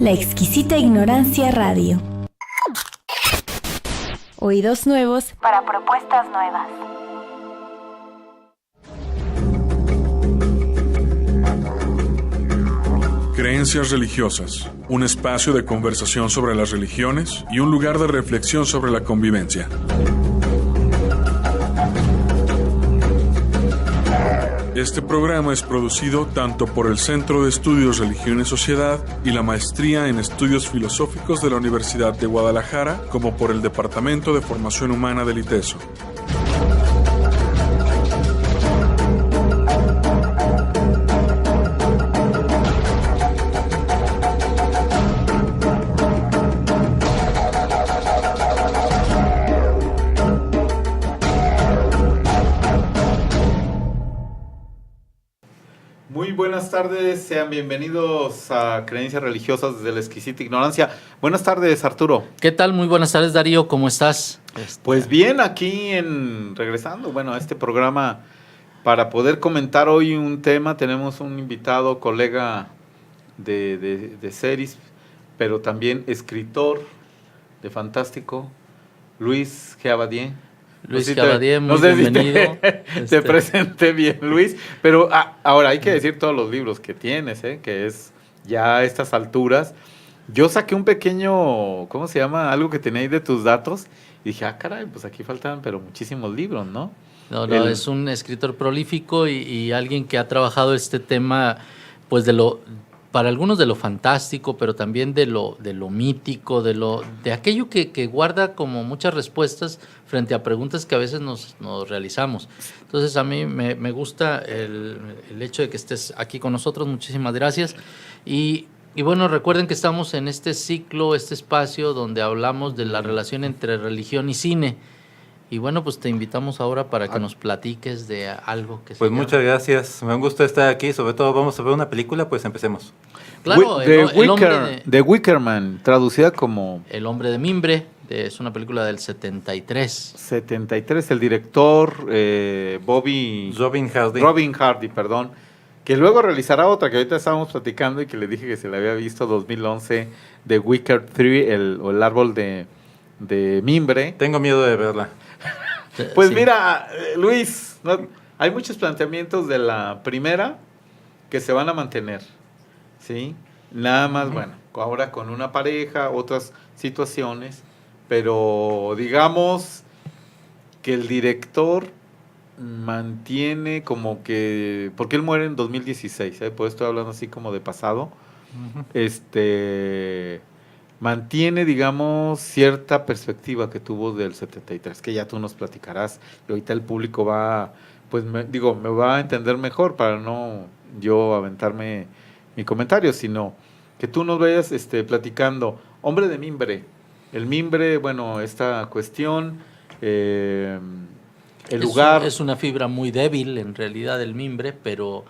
La exquisita ignorancia radio. Oídos nuevos para propuestas nuevas. Creencias religiosas, un espacio de conversación sobre las religiones y un lugar de reflexión sobre la convivencia. Este programa es producido tanto por el Centro de Estudios Religión y Sociedad y la Maestría en Estudios Filosóficos de la Universidad de Guadalajara, como por el Departamento de Formación Humana del ITESO. Buenas tardes, sean bienvenidos a Creencias Religiosas desde la exquisita ignorancia. Buenas tardes, Arturo. ¿Qué tal? Muy buenas tardes, Darío, ¿cómo estás? Pues bien, aquí regresando, a este programa para poder comentar hoy un tema. Tenemos un invitado, colega de series, pero también escritor de Fantástico, Luis G. Abadie. Luis Abadie, muy bienvenido. Te presenté bien, Luis. Pero ahora hay que decir todos los libros que tienes, que es ya a estas alturas. Yo saqué un pequeño, ¿cómo se llama? Algo que tenía ahí de tus datos. Y dije, caray, pues aquí faltan pero muchísimos libros, ¿no? No, es un escritor prolífico y alguien que ha trabajado este tema, pues para algunos de lo fantástico, pero también de lo mítico, de aquello que guarda como muchas respuestas frente a preguntas que a veces nos realizamos. Entonces a mí me gusta el hecho de que estés aquí con nosotros. Muchísimas gracias. Y bueno, recuerden que estamos en este ciclo, este espacio donde hablamos de la relación entre religión y cine. Y bueno, pues te invitamos ahora para que nos platiques de algo que Pues muchas gracias, me gusta estar aquí, sobre todo vamos a ver una película, pues empecemos. Claro, The Wicker Man, traducida como El hombre de mimbre, es una película del 73. 73, el director Robin Hardy, perdón, que luego realizará otra que ahorita estábamos platicando y que le dije que se la había visto, 2011, The Wicker 3, el árbol de mimbre. Tengo miedo de verla. Pues sí. Mira, Luis, hay muchos planteamientos de la primera que se van a mantener, ¿sí? Nada más, bueno, ahora con una pareja, otras situaciones, pero digamos que el director mantiene como que, porque él muere en 2016, pues estoy hablando así como de pasado, mantiene, digamos, cierta perspectiva que tuvo del 73, que ya tú nos platicarás, y ahorita el público va, pues me va a entender mejor para no yo aventarme mi comentario, sino que tú nos vayas platicando. Hombre de mimbre, el mimbre, bueno, esta cuestión, lugar. Es una fibra muy débil, en realidad, el mimbre, pero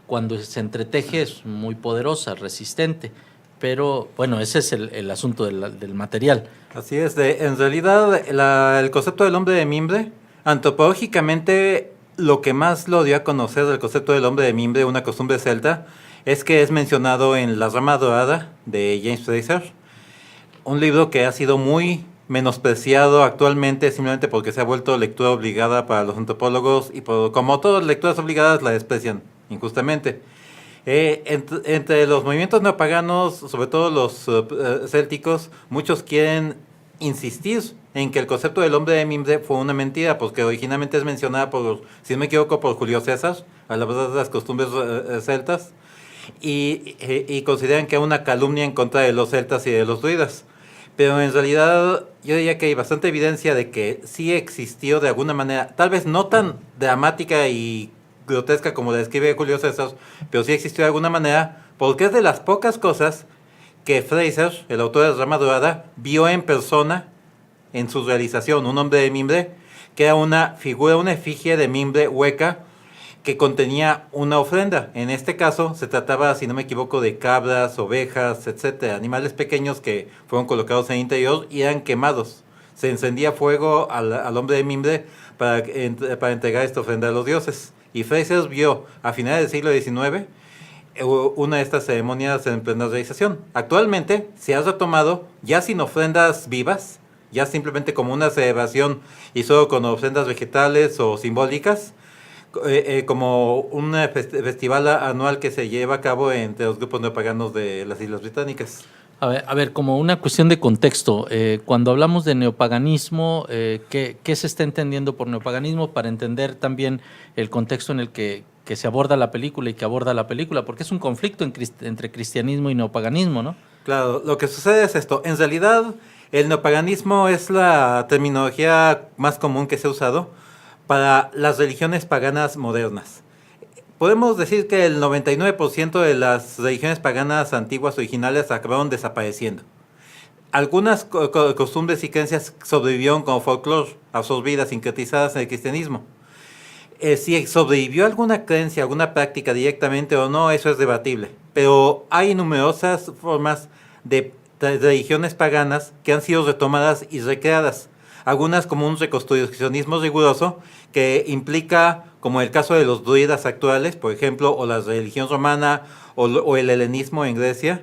cuando se entreteje es muy poderosa, resistente. Pero bueno, ese es el asunto del material. Así es, en realidad el concepto del hombre de mimbre, antropológicamente lo que más lo dio a conocer del concepto del hombre de mimbre, una costumbre celta, es que es mencionado en La rama dorada de James Frazer, un libro que ha sido muy menospreciado actualmente simplemente porque se ha vuelto lectura obligada para los antropólogos y como todas las lecturas obligadas la desprecian injustamente. Entre los movimientos neopaganos, sobre todo los célticos, muchos quieren insistir en que el concepto del hombre de mimbre fue una mentira, porque originalmente es mencionada si no me equivoco, por Julio César, a la verdad de las costumbres celtas, y consideran que es una calumnia en contra de los celtas y de los druidas. Pero en realidad yo diría que hay bastante evidencia de que sí existió de alguna manera, tal vez no tan dramática y grotesca como la describe Julio César, pero sí existió de alguna manera, porque es de las pocas cosas que Frazer, el autor de La rama dorada, vio en persona en su realización, un hombre de mimbre, que era una figura, una efigie de mimbre hueca que contenía una ofrenda. En este caso se trataba, si no me equivoco, de cabras, ovejas, etcétera, animales pequeños que fueron colocados en el interior y eran quemados. Se encendía fuego al hombre de mimbre para entregar esta ofrenda a los dioses. Y Frazer vio a finales del siglo XIX una de estas ceremonias en plena realización. Actualmente se ha retomado ya sin ofrendas vivas, ya simplemente como una celebración y solo con ofrendas vegetales o simbólicas, como un festival anual que se lleva a cabo entre los grupos neopaganos de las Islas Británicas. A ver, como una cuestión de contexto, cuando hablamos de neopaganismo, ¿qué se está entendiendo por neopaganismo para entender también el contexto en el que se aborda la película y que aborda la película? Porque es un conflicto entre cristianismo y neopaganismo, ¿no? Claro, lo que sucede es esto. En realidad, el neopaganismo es la terminología más común que se ha usado para las religiones paganas modernas. Podemos decir que el 99% de las religiones paganas antiguas originales acabaron desapareciendo. Algunas costumbres y creencias sobrevivieron como folclore, absorbidas, sincretizadas en el cristianismo. Si sobrevivió alguna creencia, alguna práctica directamente o no, eso es debatible. Pero hay numerosas formas de religiones paganas que han sido retomadas y recreadas. Algunas como un reconstruccionismo riguroso que implica, como el caso de los druidas actuales, por ejemplo, o la religión romana o el helenismo en Grecia,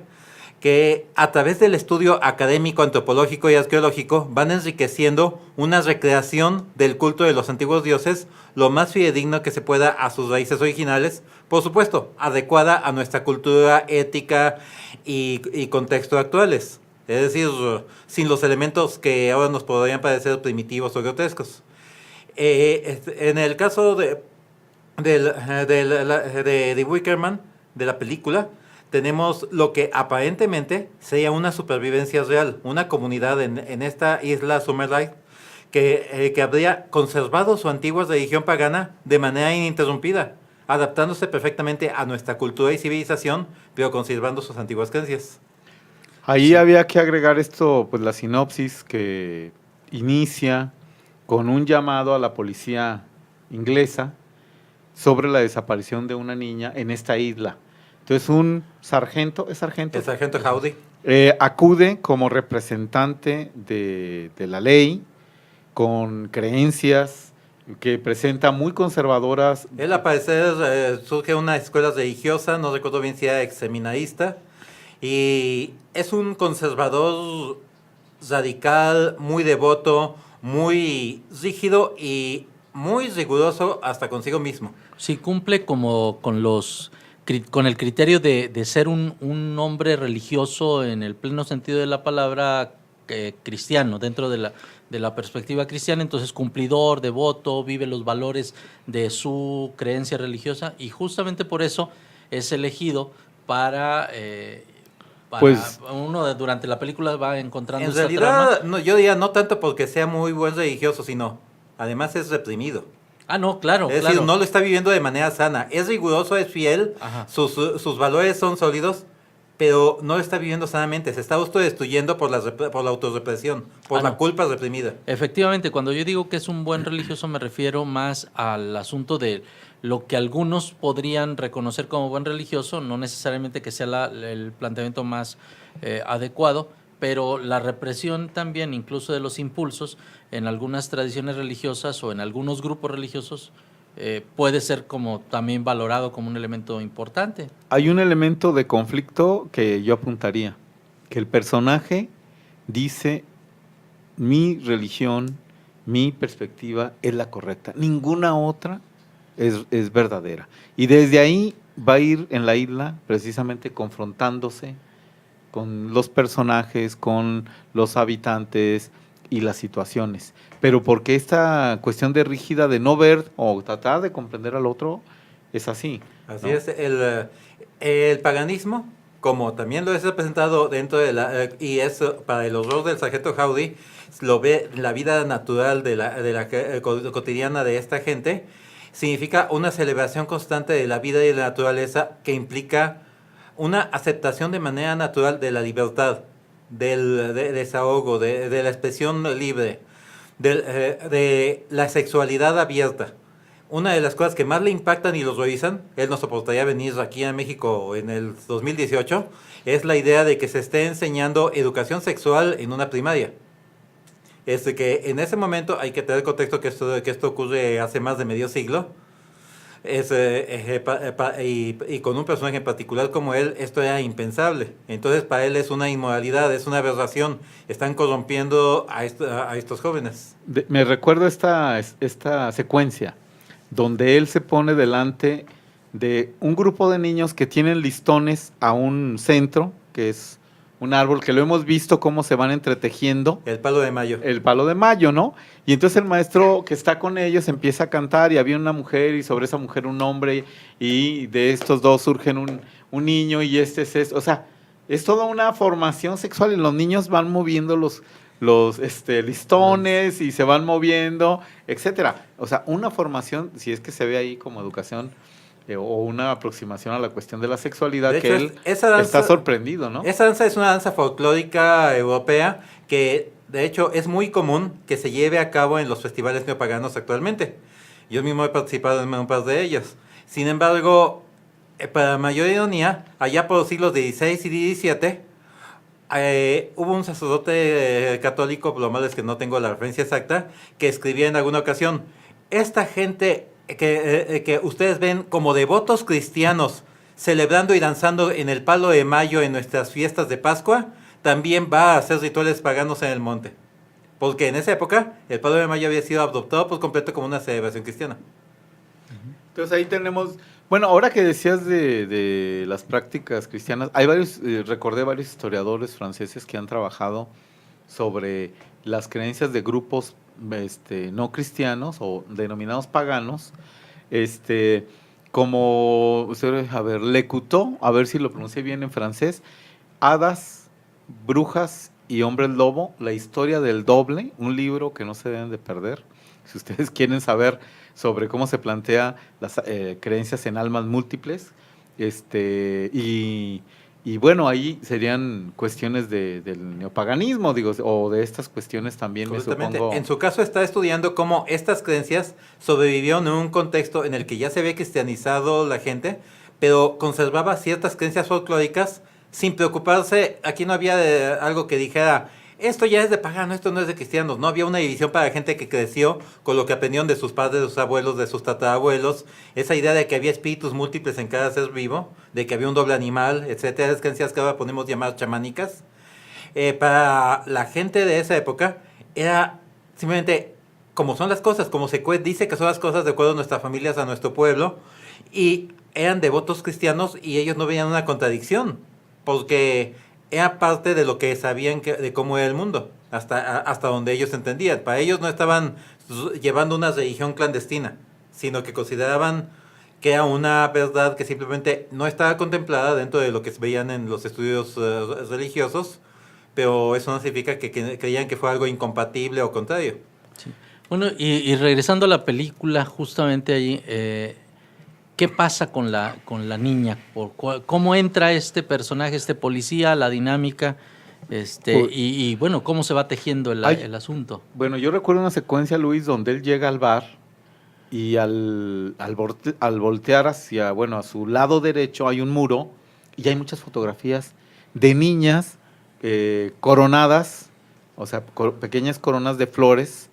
que a través del estudio académico, antropológico y arqueológico van enriqueciendo una recreación del culto de los antiguos dioses lo más fidedigno que se pueda a sus raíces originales, por supuesto, adecuada a nuestra cultura, ética y contexto actuales. Es decir, sin los elementos que ahora nos podrían parecer primitivos o grotescos. En el caso de The Wicker Man, de la película, tenemos lo que aparentemente sería una supervivencia real, una comunidad en esta isla Summerlight que habría conservado su antigua religión pagana de manera ininterrumpida, adaptándose perfectamente a nuestra cultura y civilización, pero conservando sus antiguas creencias. Ahí había que agregar esto, pues la sinopsis que inicia con un llamado a la policía inglesa sobre la desaparición de una niña en esta isla. Entonces un sargento, ¿es sargento? El sargento Howdy. Acude como representante de la ley, con creencias que presenta muy conservadoras. Él, al parecer, surge una escuela religiosa, no recuerdo bien si era exseminarista, y es un conservador radical, muy devoto, muy rígido y muy riguroso hasta consigo mismo. Sí, cumple como con el criterio de ser un hombre religioso en el pleno sentido de la palabra, cristiano, dentro de la perspectiva cristiana. Entonces, cumplidor, devoto, vive los valores de su creencia religiosa, y justamente por eso es elegido para pues uno durante la película va encontrando en esta realidad, trama. no, yo diría no tanto porque sea muy buen religioso, sino además es reprimido. Ah, no, claro. Es decir, no lo está viviendo de manera sana. Es riguroso, es fiel, sus valores son sólidos, pero no lo está viviendo sanamente. Se está autodestruyendo por la autorrepresión, por la culpa reprimida. Efectivamente, cuando yo digo que es un buen religioso me refiero más al asunto de lo que algunos podrían reconocer como buen religioso, no necesariamente que sea el planteamiento más adecuado, pero la represión también, incluso de los impulsos, en algunas tradiciones religiosas o en algunos grupos religiosos, puede ser como también valorado como un elemento importante. hay un elemento de conflicto que yo apuntaría, que el personaje dice: mi religión, mi perspectiva es la correcta, ninguna otra es verdadera. Y desde ahí va a ir en la isla precisamente confrontándose con los personajes, con los habitantes y las situaciones. Pero porque esta cuestión de rígida de no ver o tratar de comprender al otro es así. Así ¿no? es, el paganismo, como también lo es representado dentro de y es para el horror del sargento Howdy, lo ve la vida natural de la cotidiana de esta gente, significa una celebración constante de la vida y de la naturaleza que implica una aceptación de manera natural de la libertad, del desahogo, de la expresión libre, de la sexualidad abierta. Una de las cosas que más le impactan y los revisan, él no soportaría venir aquí a México en el 2018, es la idea de que se esté enseñando educación sexual en una primaria. Que en ese momento hay que tener contexto que esto ocurre hace más de medio siglo. y con un personaje en particular como él, esto era impensable. Entonces para él es una inmoralidad, es una aberración. Están corrompiendo a estos jóvenes. Me recuerdo esta secuencia donde él se pone delante de un grupo de niños que tienen listones a un centro, que es un árbol que lo hemos visto cómo se van entretejiendo. El palo de mayo. El palo de mayo, ¿no? Y entonces el maestro que está con ellos empieza a cantar y había una mujer y sobre esa mujer un hombre y de estos dos surgen un niño y este es esto. O sea, es toda una formación sexual y los niños van moviendo los listones y se van moviendo, etcétera. O sea, una formación, si es que se ve ahí como educación o una aproximación a la cuestión de la sexualidad, De que hecho, él esa danza, está sorprendido, ¿no? Esa danza es una danza folclórica europea que, de hecho, es muy común que se lleve a cabo en los festivales neopaganos actualmente. Yo mismo he participado en un par de ellos. Sin embargo, para mayor ironía, allá por los siglos XVI y XVII, hubo un sacerdote católico, lo malo es que no tengo la referencia exacta, que escribía en alguna ocasión, esta gente que ustedes ven como devotos cristianos celebrando y danzando en el palo de mayo en nuestras fiestas de Pascua, también va a hacer rituales paganos en el monte. Porque en esa época el palo de mayo había sido adoptado por completo como una celebración cristiana. Entonces ahí tenemos, bueno, ahora que decías de las prácticas cristianas, hay varios, recordé varios historiadores franceses que han trabajado sobre las creencias de grupos no cristianos o denominados paganos, como, a ver, Le Couteau, a ver si lo pronuncié bien en francés, hadas, brujas y hombres lobo, la historia del doble, un libro que no se deben de perder, si ustedes quieren saber sobre cómo se plantea las creencias en almas múltiples, y bueno, ahí serían cuestiones del neopaganismo, digo, o de estas cuestiones también, me supongo. En su caso está estudiando cómo estas creencias sobrevivieron en un contexto en el que ya se había cristianizado la gente, pero conservaba ciertas creencias folclóricas sin preocuparse. Aquí no había algo que dijera, esto ya es de pagano, esto no es de cristianos. No había una división para gente que creció con lo que aprendieron de sus padres, de sus abuelos, de sus tatarabuelos. Esa idea de que había espíritus múltiples en cada ser vivo, de que había un doble animal, etcétera. Esas creencias que ahora podemos llamar chamánicas. Para la gente de esa época era simplemente como son las cosas, como se dice que son las cosas de acuerdo a nuestras familias, a nuestro pueblo. Y eran devotos cristianos y ellos no veían una contradicción, porque era parte de lo que sabían de cómo era el mundo, hasta donde ellos entendían. Para ellos no estaban llevando una religión clandestina, sino que consideraban que era una verdad que simplemente no estaba contemplada dentro de lo que se veían en los estudios religiosos, pero eso no significa que creían que fue algo incompatible o contrario. Sí. Bueno, y regresando a la película, justamente allí, ¿qué pasa con la niña? ¿Cómo entra este personaje, este policía, la dinámica? Y bueno, ¿cómo se va tejiendo el asunto? Bueno, yo recuerdo una secuencia, Luis, donde él llega al bar y al voltear hacia, a su lado derecho hay un muro y hay muchas fotografías de niñas coronadas, o sea, pequeñas coronas de flores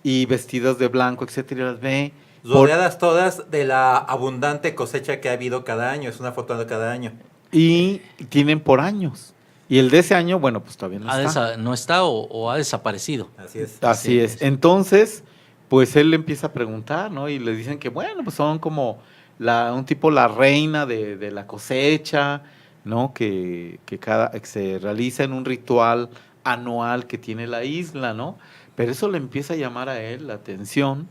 y vestidas de blanco, etcétera, y las ve rodeadas todas de la abundante cosecha que ha habido cada año. Es una foto de cada año. Y tienen por años. Y el de ese año, pues todavía no está. No está o ha desaparecido. Así es. Así es. Entonces, pues él le empieza a preguntar, ¿no? Y le dicen que, pues son como un tipo la reina de la cosecha, ¿no? Que se realiza en un ritual anual que tiene la isla, ¿no? Pero eso le empieza a llamar a él la atención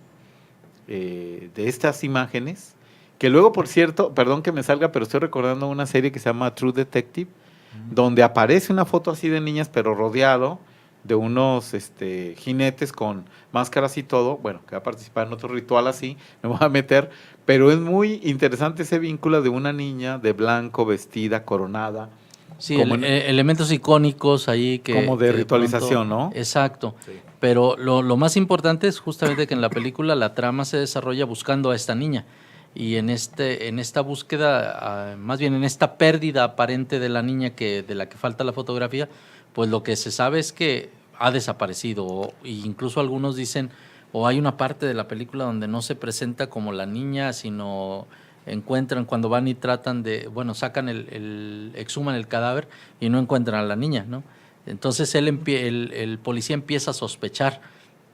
de estas imágenes, que luego, por cierto, perdón que me salga, pero estoy recordando una serie que se llama True Detective, donde aparece una foto así de niñas, pero rodeado de unos jinetes con máscaras y todo, que va a participar en otro ritual así, me voy a meter, pero es muy interesante ese vínculo de una niña de blanco, vestida, coronada. Sí, elementos icónicos ahí que... Como de ritualización, pronto, ¿no? Exacto. Sí. Pero lo más importante es justamente que en la película la trama se desarrolla buscando a esta niña. Y en esta búsqueda, más bien en esta pérdida aparente de la niña de la que falta la fotografía, pues lo que se sabe es que ha desaparecido. E incluso algunos dicen, o hay una parte de la película donde no se presenta como la niña, sino encuentran cuando van y tratan de, bueno, sacan exhuman el cadáver y no encuentran a la niña, ¿no? Entonces el policía empieza a sospechar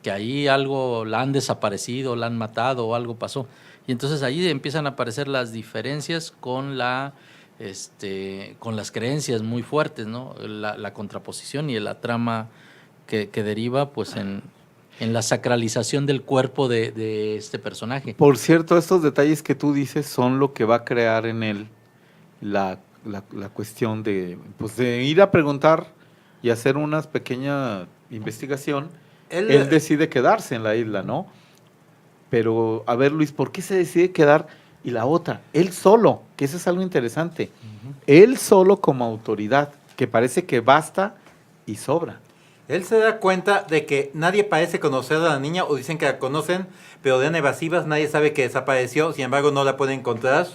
que ahí algo la han desaparecido, la han matado o algo pasó. Y entonces ahí empiezan a aparecer las diferencias con con las creencias muy fuertes, ¿no? La contraposición y la trama que deriva pues en la sacralización del cuerpo de este personaje. Por cierto, estos detalles que tú dices son lo que va a crear en él la cuestión de, pues, de ir a preguntar y hacer una pequeña investigación. Él decide quedarse en la isla, ¿no? Pero, a ver, Luis, ¿por qué se decide quedar? Y la otra, él solo, que eso es algo interesante. Él solo como autoridad, que parece que basta y sobra. Él se da cuenta de que nadie parece conocer a la niña, o dicen que la conocen, pero de evasivas, nadie sabe que desapareció, sin embargo no la puede encontrar.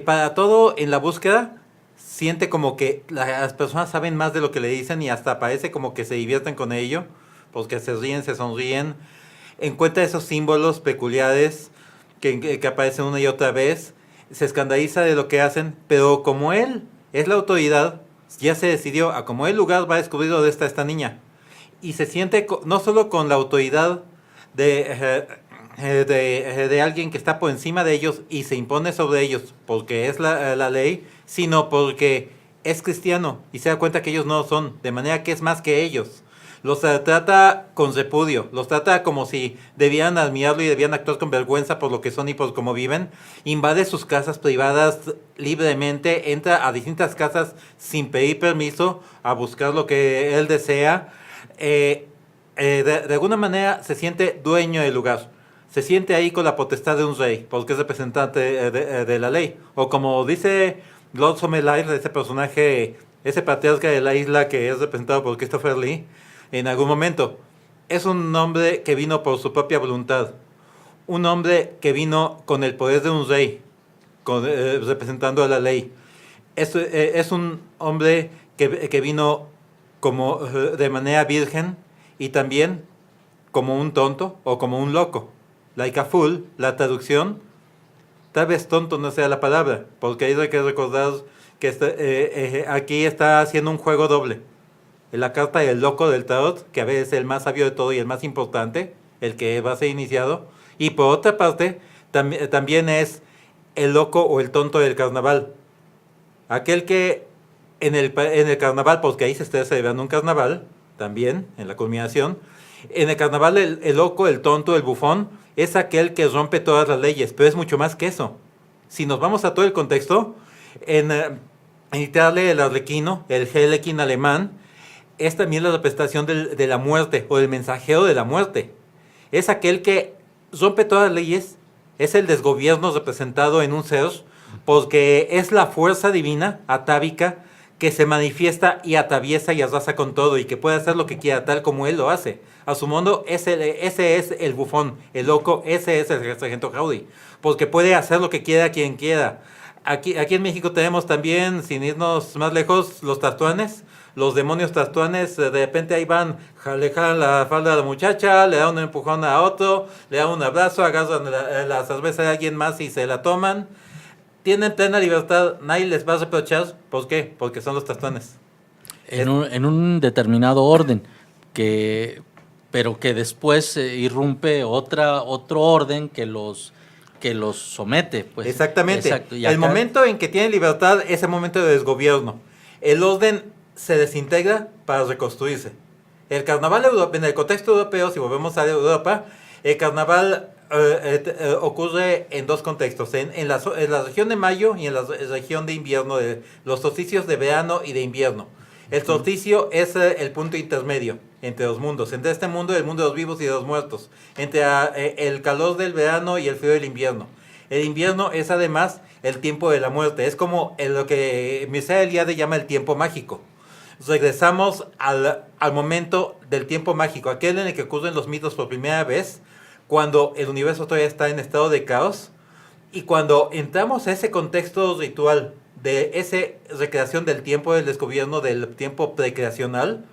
Para todo en la búsqueda, siente como que las personas saben más de lo que le dicen y hasta parece como que se divierten con ello, porque se ríen, se sonríen. Encuentra esos símbolos peculiares que aparecen una y otra vez, se escandaliza de lo que hacen, pero como él es la autoridad, ya se decidió a como el lugar va a descubrir dónde está esta niña. Y se siente no solo con la autoridad de alguien que está por encima de ellos y se impone sobre ellos porque es la ley, sino porque es cristiano y se da cuenta que ellos no lo son, de manera que es más que ellos. Los trata con repudio, los trata como si debían admirarlo y debían actuar con vergüenza por lo que son y por cómo viven. Invade sus casas privadas libremente, entra a distintas casas sin pedir permiso a buscar lo que él desea. De alguna manera se siente dueño del lugar. Se siente ahí con la potestad de un rey, porque es representante de la ley. O como dice Lord Summerlight, ese personaje, ese patriarca de la isla que es representado por Christopher Lee, en algún momento, es un hombre que vino por su propia voluntad. Un hombre que vino con el poder de un rey, representando a la ley. Es un hombre que vino como de manera virgen y también como un tonto o como un loco. Like a fool, la traducción, tal vez tonto no sea la palabra, porque hay que recordar que aquí está haciendo un juego doble. La carta del loco del tarot, que a veces es el más sabio de todo y el más importante, el que va a ser iniciado. Y por otra parte, también es el loco o el tonto del carnaval. Aquel que en el carnaval, porque ahí se está celebrando un carnaval, también, en la culminación, en el carnaval el loco, el tonto, el bufón, es aquel que rompe todas las leyes, pero es mucho más que eso. Si nos vamos a todo el contexto, en Italia el arlequino, el Harlequin alemán, es también la representación de la muerte o del mensajero de la muerte. Es aquel que rompe todas las leyes, es el desgobierno representado en un ser, porque es la fuerza divina, atávica, que se manifiesta y atraviesa y arrasa con todo y que puede hacer lo que quiera, tal como él lo hace. A su modo, ese es el bufón, el loco, ese es el sargento Rowdy, porque puede hacer lo que quiera quien quiera. Aquí en México tenemos también, sin irnos más lejos, los tartuanes. Los demonios tartuanes, de repente ahí van, le jalan la falda a la muchacha, le dan un empujón a otro, le dan un abrazo, agarran la cerveza de alguien más y se la toman. Tienen plena libertad, nadie les va a reprochar. ¿Por qué? Porque son los tartuanes. En un determinado orden, pero que después irrumpe otro orden que los somete. Pues. Exactamente. Exacto. El momento en que tienen libertad es el momento de desgobierno. El orden se desintegra para reconstruirse. El carnaval europeo, en el contexto europeo, si volvemos a Europa, el carnaval ocurre en dos contextos, en la región de mayo y en la región de invierno, de los solsticios de verano y de invierno. El solsticio es el punto intermedio entre los mundos, entre este mundo, el mundo de los vivos y de los muertos, entre el calor del verano y el frío del invierno. El invierno es además el tiempo de la muerte, es como lo que Mircea Eliade llama el tiempo mágico. Regresamos al momento del tiempo mágico, aquel en el que ocurren los mitos por primera vez, cuando el universo todavía está en estado de caos, y cuando entramos a ese contexto ritual de esa recreación del tiempo del desgobierno, del tiempo precreacional,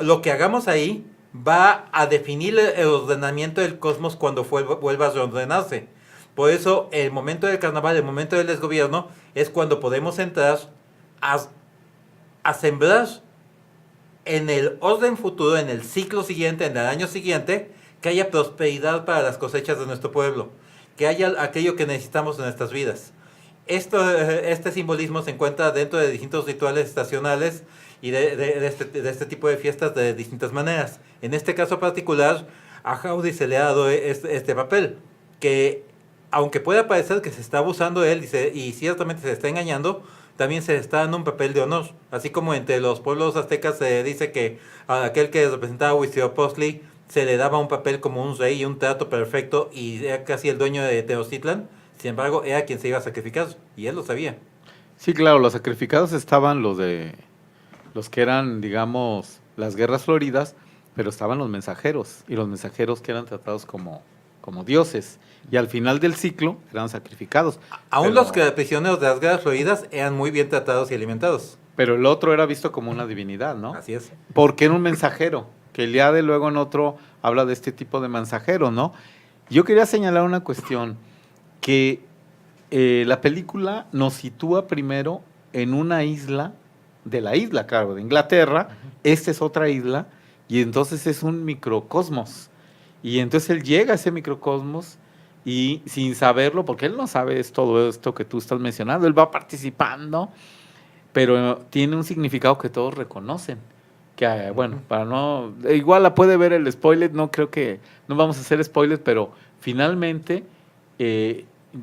lo que hagamos ahí va a definir el ordenamiento del cosmos cuando vuelva a reordenarse. Por eso el momento del carnaval, el momento del desgobierno, es cuando podemos entrar a sembrar en el orden futuro, en el ciclo siguiente, en el año siguiente, que haya prosperidad para las cosechas de nuestro pueblo, que haya aquello que necesitamos en nuestras vidas. Este simbolismo se encuentra dentro de distintos rituales estacionales y de este tipo de fiestas de distintas maneras. En este caso particular, a Howdy se le ha dado este papel, que aunque pueda parecer que se está abusando de él y ciertamente se está engañando, también se está dando un papel de honor. Así como entre los pueblos aztecas se dice que a aquel que representaba a Huitzilopochtli se le daba un papel como un rey y un trato perfecto y era casi el dueño de Tenochtitlan. Sin embargo, era quien se iba a sacrificar y él lo sabía. Sí, claro, los sacrificados estaban los que eran, digamos, las guerras floridas, pero estaban los mensajeros, y los mensajeros que eran tratados como dioses, y al final del ciclo eran sacrificados. Aún los que eran prisioneros de las guerras floridas eran muy bien tratados y alimentados. Pero el otro era visto como una divinidad, ¿no? Así es. Porque era un mensajero, que Eliade luego en otro habla de este tipo de mensajero, ¿no? Yo quería señalar una cuestión, que la película nos sitúa primero en una isla, de la isla, claro, de Inglaterra. Esta es otra isla, y entonces es un microcosmos. Y entonces él llega a ese microcosmos y sin saberlo, porque él no sabe todo esto que tú estás mencionando, él va participando, pero tiene un significado que todos reconocen. Que bueno, para no, igual la puede ver el spoiler, no creo que, no vamos a hacer spoilers, pero finalmente,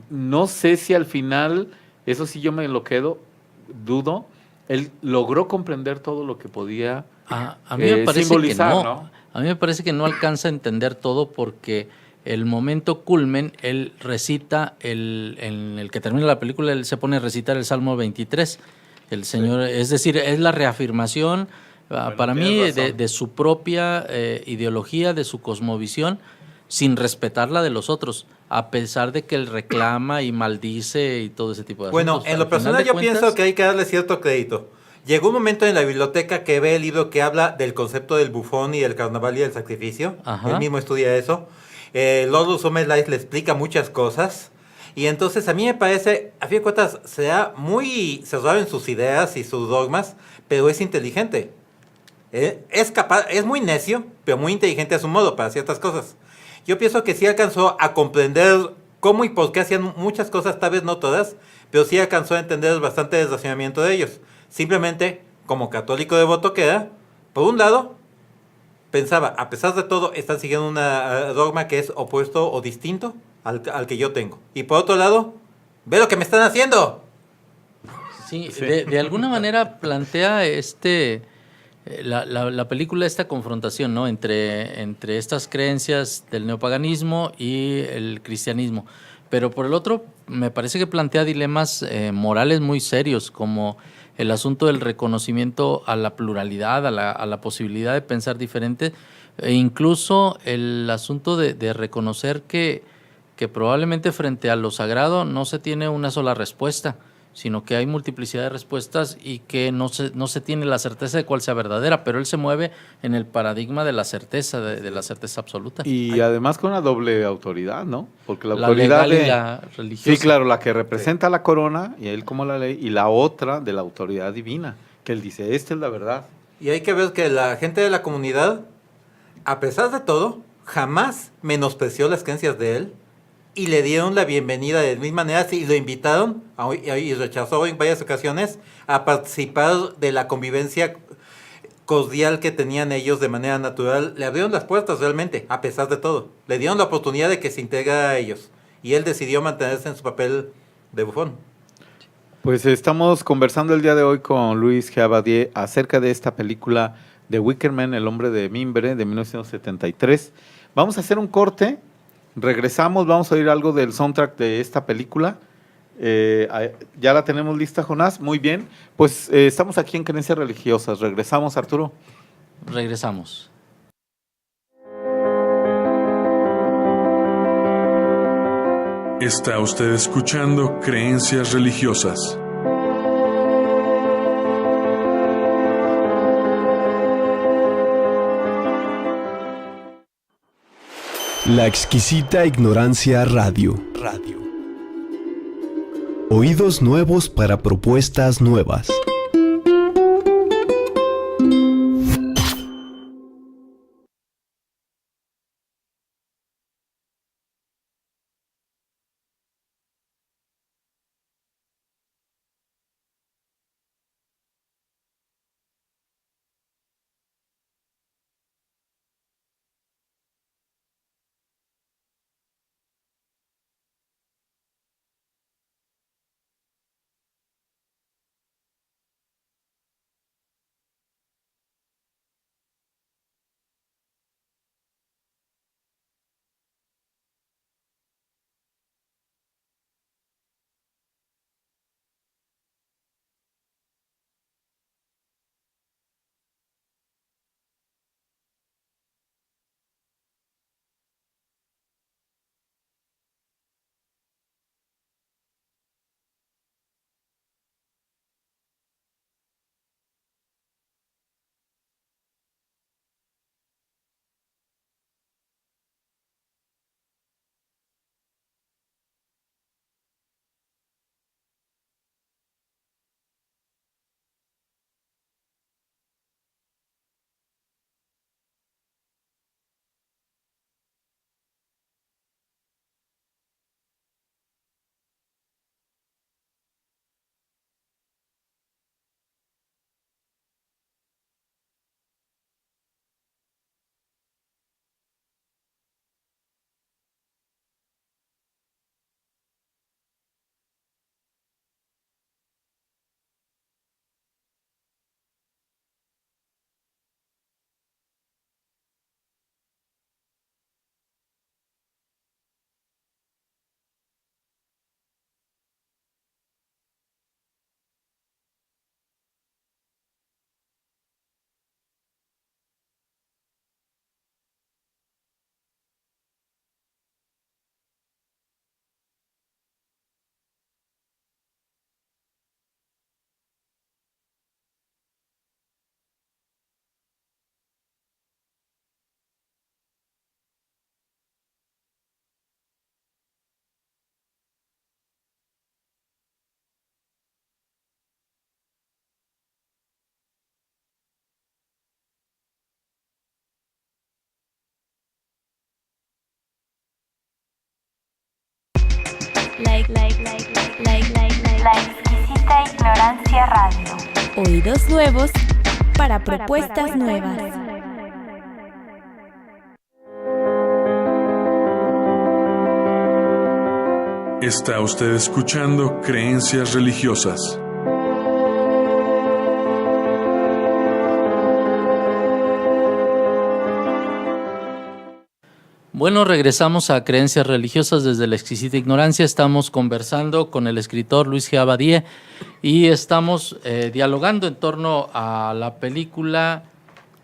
no sé si al final, eso sí yo me lo quedo, dudo, él logró comprender todo lo que podía a mí me parece simbolizar, que no. A mí me parece que no alcanza a entender todo porque el momento culmen, él recita, en el que termina la película, él se pone a recitar el Salmo 23. El Señor, sí. Es decir, es la reafirmación, bueno, para mí, de su propia ideología, de su cosmovisión, sin respetar la de los otros, a pesar de que él reclama y maldice y todo ese tipo de asuntos. Bueno, en lo personal yo pienso que hay que darle cierto crédito. Llegó un momento en la biblioteca que ve el libro que habla del concepto del bufón y del carnaval y del sacrificio. Ajá. Él mismo estudia eso. Lord Summerlight le explica muchas cosas. Y entonces a mí me parece, a fin de cuentas, será muy cerrado en sus ideas y sus dogmas, pero es inteligente. Es muy necio, pero muy inteligente a su modo para ciertas cosas. Yo pienso que sí alcanzó a comprender cómo y por qué hacían muchas cosas, tal vez no todas, pero sí alcanzó a entender bastante el razonamiento de ellos. Simplemente, como católico devoto que era, por un lado, pensaba, a pesar de todo, están siguiendo un dogma que es opuesto o distinto al que yo tengo. Y por otro lado, ve lo que me están haciendo. Sí, sí. De alguna manera plantea la película esta confrontación, ¿no? entre estas creencias del neopaganismo y el cristianismo. Pero por el otro, me parece que plantea dilemas morales muy serios, como el asunto del reconocimiento a la pluralidad, a la posibilidad de pensar diferente, e incluso el asunto de reconocer que probablemente frente a lo sagrado no se tiene una sola respuesta, sino que hay multiplicidad de respuestas y que no se tiene la certeza de cuál sea verdadera, pero él se mueve en el paradigma de la certeza, de la certeza absoluta. Y además con una doble autoridad, ¿no? Porque la autoridad legal y la religiosa. Sí, claro, la que representa la corona, y él como la ley, y la otra de la autoridad divina, que él dice, esta es la verdad. Y hay que ver que la gente de la comunidad, a pesar de todo, jamás menospreció las creencias de él, y le dieron la bienvenida de mil maneras y lo invitaron, y rechazó en varias ocasiones, a participar de la convivencia cordial que tenían ellos de manera natural. Le abrieron las puertas realmente, a pesar de todo. Le dieron la oportunidad de que se integrara a ellos. Y él decidió mantenerse en su papel de bufón. Pues estamos conversando el día de hoy con Luis G. Abadie acerca de esta película de Wicker Man, El hombre de mimbre, de 1973. Vamos a hacer un corte. Regresamos, vamos a oír algo del soundtrack de esta película. Ya la tenemos lista, Jonás. Muy bien. Pues estamos aquí en Creencias Religiosas. Regresamos, Arturo. Regresamos. Está usted escuchando Creencias Religiosas. La exquisita ignorancia radio. Oídos nuevos para propuestas nuevas. La exquisita ignorancia radio. Oídos nuevos para propuestas nuevas. Está usted escuchando Creencias Religiosas. Bueno, regresamos a Creencias Religiosas desde la exquisita ignorancia. Estamos conversando con el escritor Luis G. Abadie y estamos dialogando en torno a la película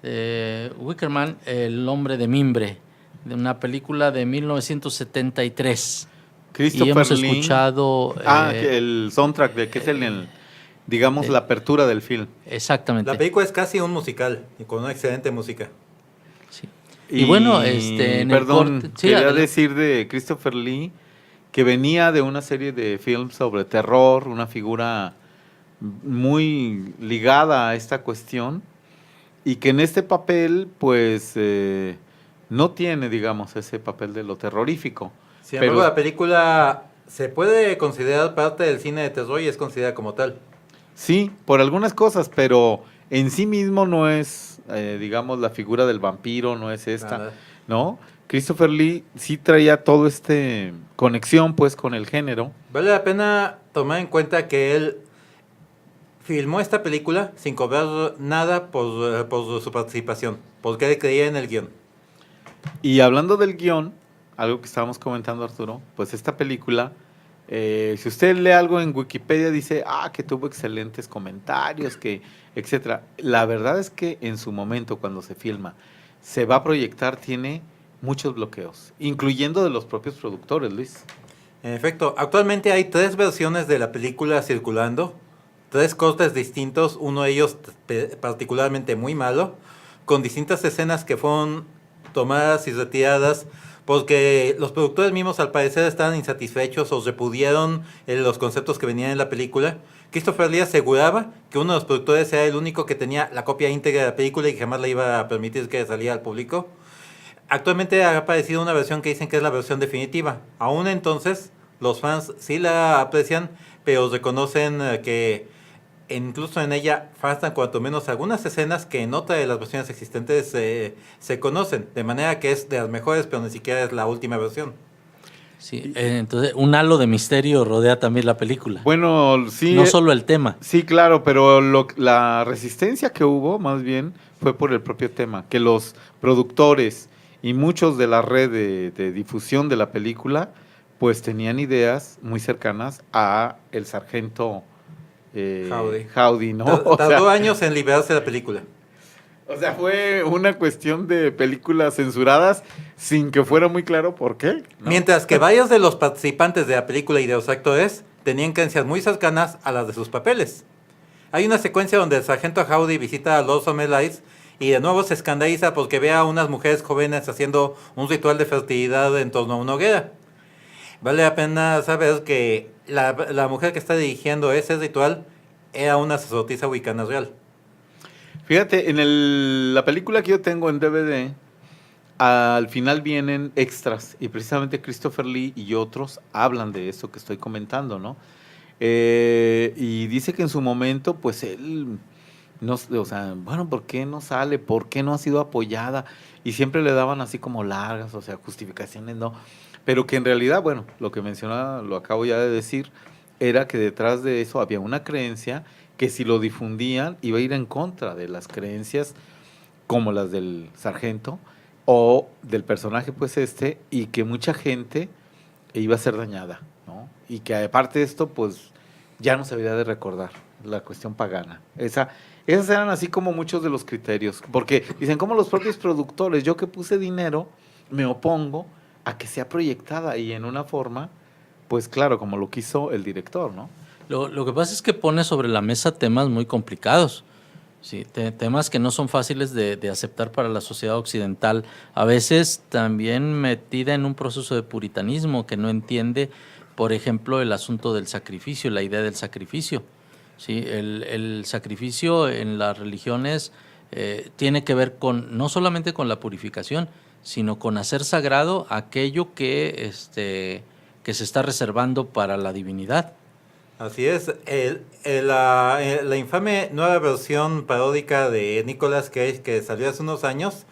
Wickerman, El hombre de mimbre, de una película de 1973. Christopher y hemos Lee. escuchado... el soundtrack, que es digamos, la apertura del film. Exactamente. La película es casi un musical y con una excelente música. Sí. Y bueno, en perdón, el corte, quería decir de Christopher Lee que venía de una serie de films sobre terror, una figura muy ligada a esta cuestión, y que en este papel, pues, no tiene, digamos, ese papel de lo terrorífico. Sin embargo, la película se puede considerar parte del cine de terror y es considerada como tal. Sí, por algunas cosas, pero en sí mismo no es, digamos, la figura del vampiro, no es esta, Nada. ¿no? Christopher Lee sí traía todo conexión, pues, con el género. Vale la pena tomar en cuenta que él filmó esta película sin cobrar nada por su participación, porque él creía en el guión. Y hablando del guión, algo que estábamos comentando, Arturo, pues esta película, si usted lee algo en Wikipedia, dice, que tuvo excelentes comentarios, que etcétera. La verdad es que en su momento, cuando se filma, se va a proyectar, tiene muchos bloqueos, incluyendo de los propios productores, Luis. En efecto, actualmente hay 3 versiones de la película circulando, 3 cortes distintos, uno de ellos particularmente muy malo, con distintas escenas que fueron tomadas y retiradas porque los productores mismos al parecer estaban insatisfechos o repudiaron los conceptos que venían en la película. Christopher Lee aseguraba que uno de los productores era el único que tenía la copia íntegra de la película y que jamás le iba a permitir que saliera al público. Actualmente ha aparecido una versión que dicen que es la versión definitiva. Aún entonces, los fans sí la aprecian, pero reconocen que incluso en ella faltan cuanto menos algunas escenas que en otra de las versiones existentes se conocen, de manera que es de las mejores, pero ni siquiera es la última versión. Sí, entonces un halo de misterio rodea también la película. Bueno, sí. No solo el tema. Sí, claro, pero la resistencia que hubo, más bien, fue por el propio tema, que los productores y muchos de la red de difusión de la película, pues tenían ideas muy cercanas a el sargento Howdy, ¿no? Tardó años en liberarse la película. O sea, fue una cuestión de películas censuradas sin que fuera muy claro por qué, ¿no? Mientras que varios de los participantes de la película y de los actores tenían creencias muy cercanas a las de sus papeles. Hay una secuencia donde el sargento Howdy visita a Los O'Malley's y de nuevo se escandaliza porque ve a unas mujeres jóvenes haciendo un ritual de fertilidad en torno a una hoguera. Vale la pena saber que la mujer que está dirigiendo ese ritual era una sacerdotisa wicana real. Fíjate, en la película que yo tengo en DVD, al final vienen extras y precisamente Christopher Lee y otros hablan de eso que estoy comentando, ¿no? Y dice que en su momento, pues él, no, o sea, bueno, ¿por qué no sale? ¿Por qué no ha sido apoyada? Y siempre le daban así como largas, o sea, justificaciones, ¿no? Pero que en realidad, bueno, lo que mencionaba, lo acabo ya de decir, era que detrás de eso había una creencia que si lo difundían iba a ir en contra de las creencias como las del sargento o del personaje pues y que mucha gente iba a ser dañada, ¿no? Y que aparte de esto pues ya no se debería de recordar la cuestión pagana. Esas eran así como muchos de los criterios, porque dicen como los propios productores, yo que puse dinero me opongo a que sea proyectada y en una forma, pues claro, como lo quiso el director, ¿no? Lo que pasa es que pone sobre la mesa temas muy complicados, ¿sí? Temas que no son fáciles de aceptar para la sociedad occidental, a veces también metida en un proceso de puritanismo que no entiende, por ejemplo, el asunto del sacrificio, la idea del sacrificio, ¿sí? El sacrificio en las religiones tiene que ver no solamente con la purificación, sino con hacer sagrado aquello que se está reservando para la divinidad. Así es. La infame nueva versión paródica de Nicolas Cage que salió hace unos años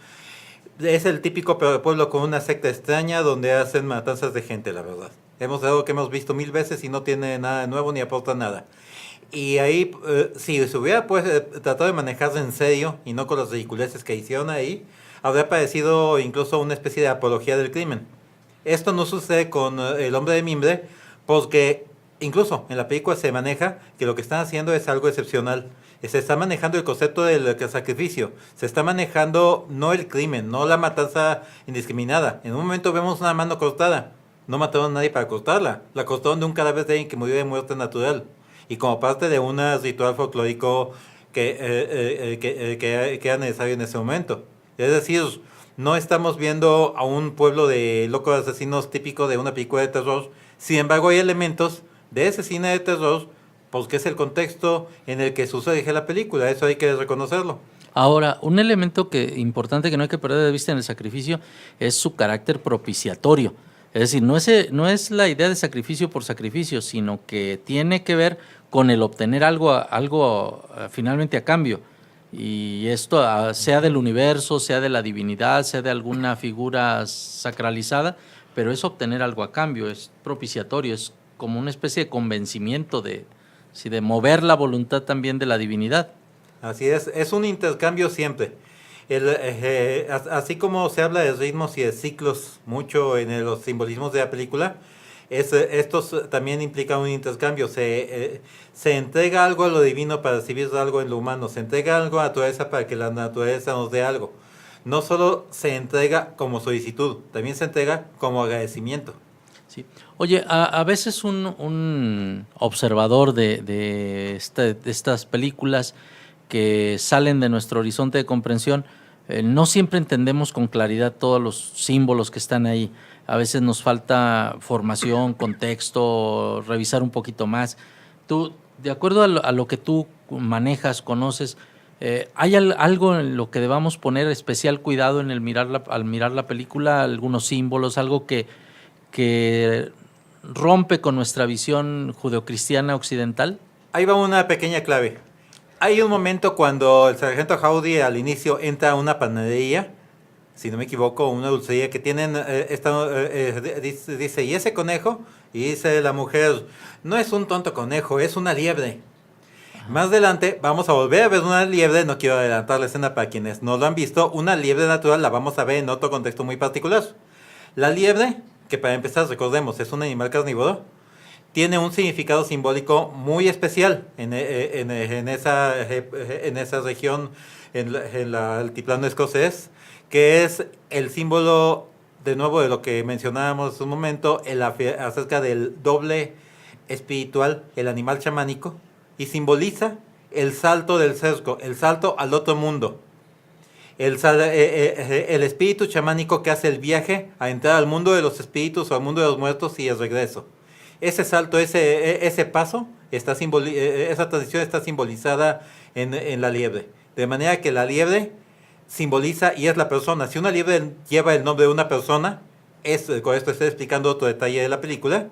es el típico pueblo con una secta extraña donde hacen matanzas de gente, la verdad. Hemos algo que hemos visto 1000 veces y no tiene nada de nuevo ni aporta nada. Y ahí, si se hubiera tratado de manejarse en serio y no con las ridiculeces que hicieron ahí, habría parecido incluso una especie de apología del crimen. Esto no sucede con El Hombre de Mimbre porque incluso en la película se maneja que lo que están haciendo es algo excepcional. Se está manejando el concepto del sacrificio. Se está manejando no el crimen, no la matanza indiscriminada. En un momento vemos una mano cortada. No mataron a nadie para cortarla. La cortaron de un cadáver de alguien que murió de muerte natural. Y como parte de un ritual folclórico que era necesario en ese momento. Es decir, no estamos viendo a un pueblo de locos asesinos típico de una película de terror. Sin embargo, hay elementos de ese cine de terror, porque es el contexto en el que sucede la película. Eso hay que reconocerlo. Ahora, un elemento importante que no hay que perder de vista en el sacrificio es su carácter propiciatorio. Es decir, no es la idea de sacrificio por sacrificio, sino que tiene que ver con el obtener algo finalmente a cambio. Y esto sea del universo, sea de la divinidad, sea de alguna figura sacralizada, pero es obtener algo a cambio, es propiciatorio, es como una especie de convencimiento de mover la voluntad también de la divinidad. Así es un intercambio siempre. Así como se habla de ritmos y de ciclos mucho en los simbolismos de la película, estos también implican un intercambio. Se entrega algo a lo divino para recibir algo en lo humano, se entrega algo a la naturaleza para que la naturaleza nos dé algo. No solo se entrega como solicitud, también se entrega como agradecimiento. Sí. Oye, a veces un observador de estas películas que salen de nuestro horizonte de comprensión no siempre entendemos con claridad todos los símbolos que están ahí. A veces nos falta formación, contexto, revisar un poquito más. Tú, de acuerdo a lo que tú manejas, conoces, ¿hay algo en lo que debamos poner especial cuidado en al mirar la película? ¿Algunos símbolos, algo que rompe con nuestra visión judeocristiana occidental? Ahí va una pequeña clave. Hay un momento cuando el sargento Howdy al inicio entra a una panadería, si no me equivoco, una dulcería que tienen, dice, ¿y ese conejo? Y dice la mujer, no es un tonto conejo, es una liebre. Ajá. Más adelante vamos a volver a ver una liebre, no quiero adelantar la escena para quienes no lo han visto, una liebre natural la vamos a ver en otro contexto muy particular. La liebre, que para empezar recordemos es un animal carnívoro, tiene un significado simbólico muy especial en esa región, en el altiplano escocés, que es el símbolo, de nuevo, de lo que mencionábamos hace un momento, acerca del doble espiritual, el animal chamánico, y simboliza el salto del cerco, el salto al otro mundo. El espíritu chamánico que hace el viaje a entrar al mundo de los espíritus o al mundo de los muertos y el regreso. Ese salto, ese paso, esa transición está simbolizada en la liebre. De manera que la liebre simboliza y es la persona. Si una liebre lleva el nombre de una persona, con esto estoy explicando otro detalle de la película,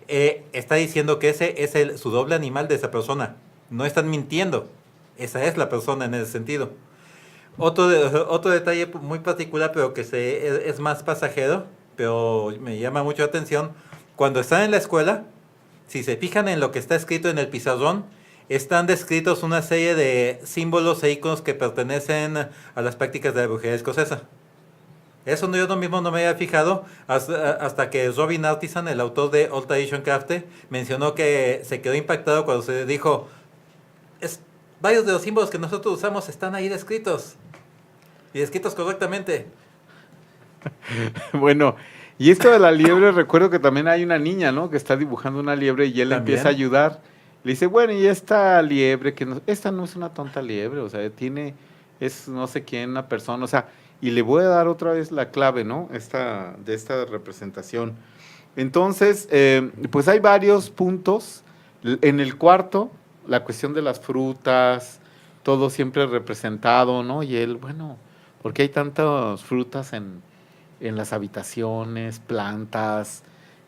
está diciendo que ese es su doble animal de esa persona. No están mintiendo. Esa es la persona en ese sentido. Otro detalle muy particular, pero que es más pasajero, pero me llama mucho la atención. Cuando están en la escuela, si se fijan en lo que está escrito en el pizarrón, están descritos una serie de símbolos e iconos que pertenecen a las prácticas de la brujería escocesa. Eso yo mismo no me había fijado hasta que Robin Artisan, el autor de Old Tradition Craft, mencionó que se quedó impactado cuando se dijo, varios de los símbolos que nosotros usamos están ahí descritos, y descritos correctamente. Bueno, y esto de la liebre, recuerdo que también hay una niña, ¿no? Que está dibujando una liebre y él empieza a ayudar. Le dice, bueno, y esta liebre, esta no es una tonta liebre, o sea, es no sé quién, una persona, o sea, y le voy a dar otra vez la clave, ¿no? De esta representación. Entonces, pues hay varios puntos. En el cuarto, la cuestión de las frutas, todo siempre representado, ¿no? Y él, bueno, ¿por qué hay tantas frutas en las habitaciones, plantas?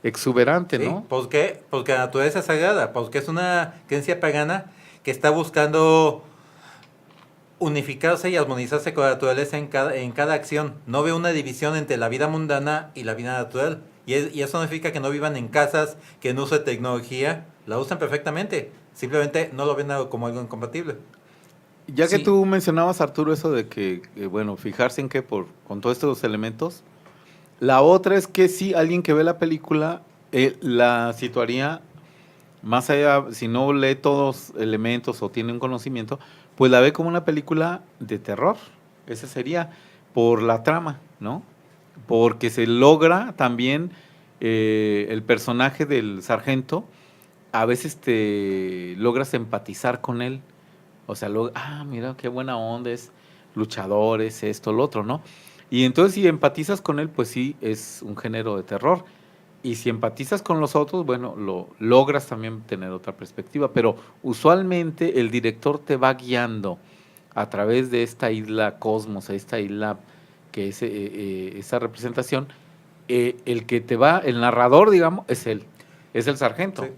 Exuberante, ¿no? Sí, ¿por qué? Porque la naturaleza es sagrada, porque es una creencia pagana que está buscando unificarse y armonizarse con la naturaleza en cada acción. No ve una división entre la vida mundana y la vida natural. Y eso no significa que no vivan en casas, que no usen tecnología, la usan perfectamente. Simplemente no lo ven como algo incompatible. Ya que tú mencionabas, Arturo, eso de que bueno, fijarse en que con todos estos elementos. La otra es que si alguien que ve la película la situaría más allá, si no lee todos los elementos o tiene un conocimiento, pues la ve como una película de terror. Ese sería por la trama, ¿no? Porque se logra también el personaje del sargento, a veces te logras empatizar con él. O sea, mira qué buena onda, es luchador, es esto, lo otro, ¿no? Y entonces si empatizas con él, pues sí, es un género de terror. Y si empatizas con los otros, bueno, lo logras también tener otra perspectiva. Pero usualmente el director te va guiando a través de esta isla Cosmos, esta isla que es esa representación. El que te va, el narrador, digamos, es él, es el sargento. Sí.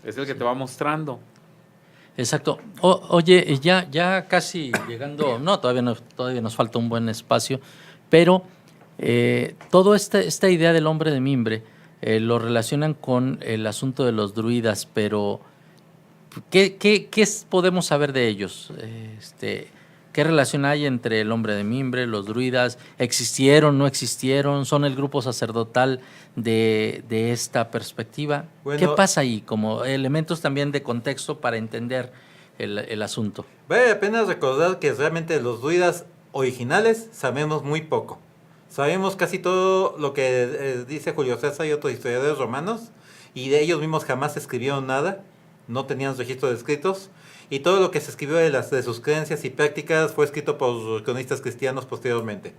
Es el que te va mostrando. Exacto. Oye, ya casi llegando, no, todavía nos falta un buen espacio, pero toda esta idea del hombre de mimbre lo relacionan con el asunto de los druidas, pero ¿qué podemos saber de ellos? ¿Qué relación hay entre el hombre de mimbre, los druidas? ¿Existieron, no existieron? ¿Son el grupo sacerdotal de esta perspectiva? Bueno, ¿qué pasa ahí? Como elementos también de contexto para entender el asunto. Vale la pena recordar que realmente los druidas originales sabemos muy poco. Sabemos casi todo lo que dice Julio César y otros historiadores romanos, y de ellos mismos jamás escribieron nada. no tenían registro de escritos, y todo lo que se escribió de sus creencias y prácticas fue escrito por cronistas cristianos posteriormente.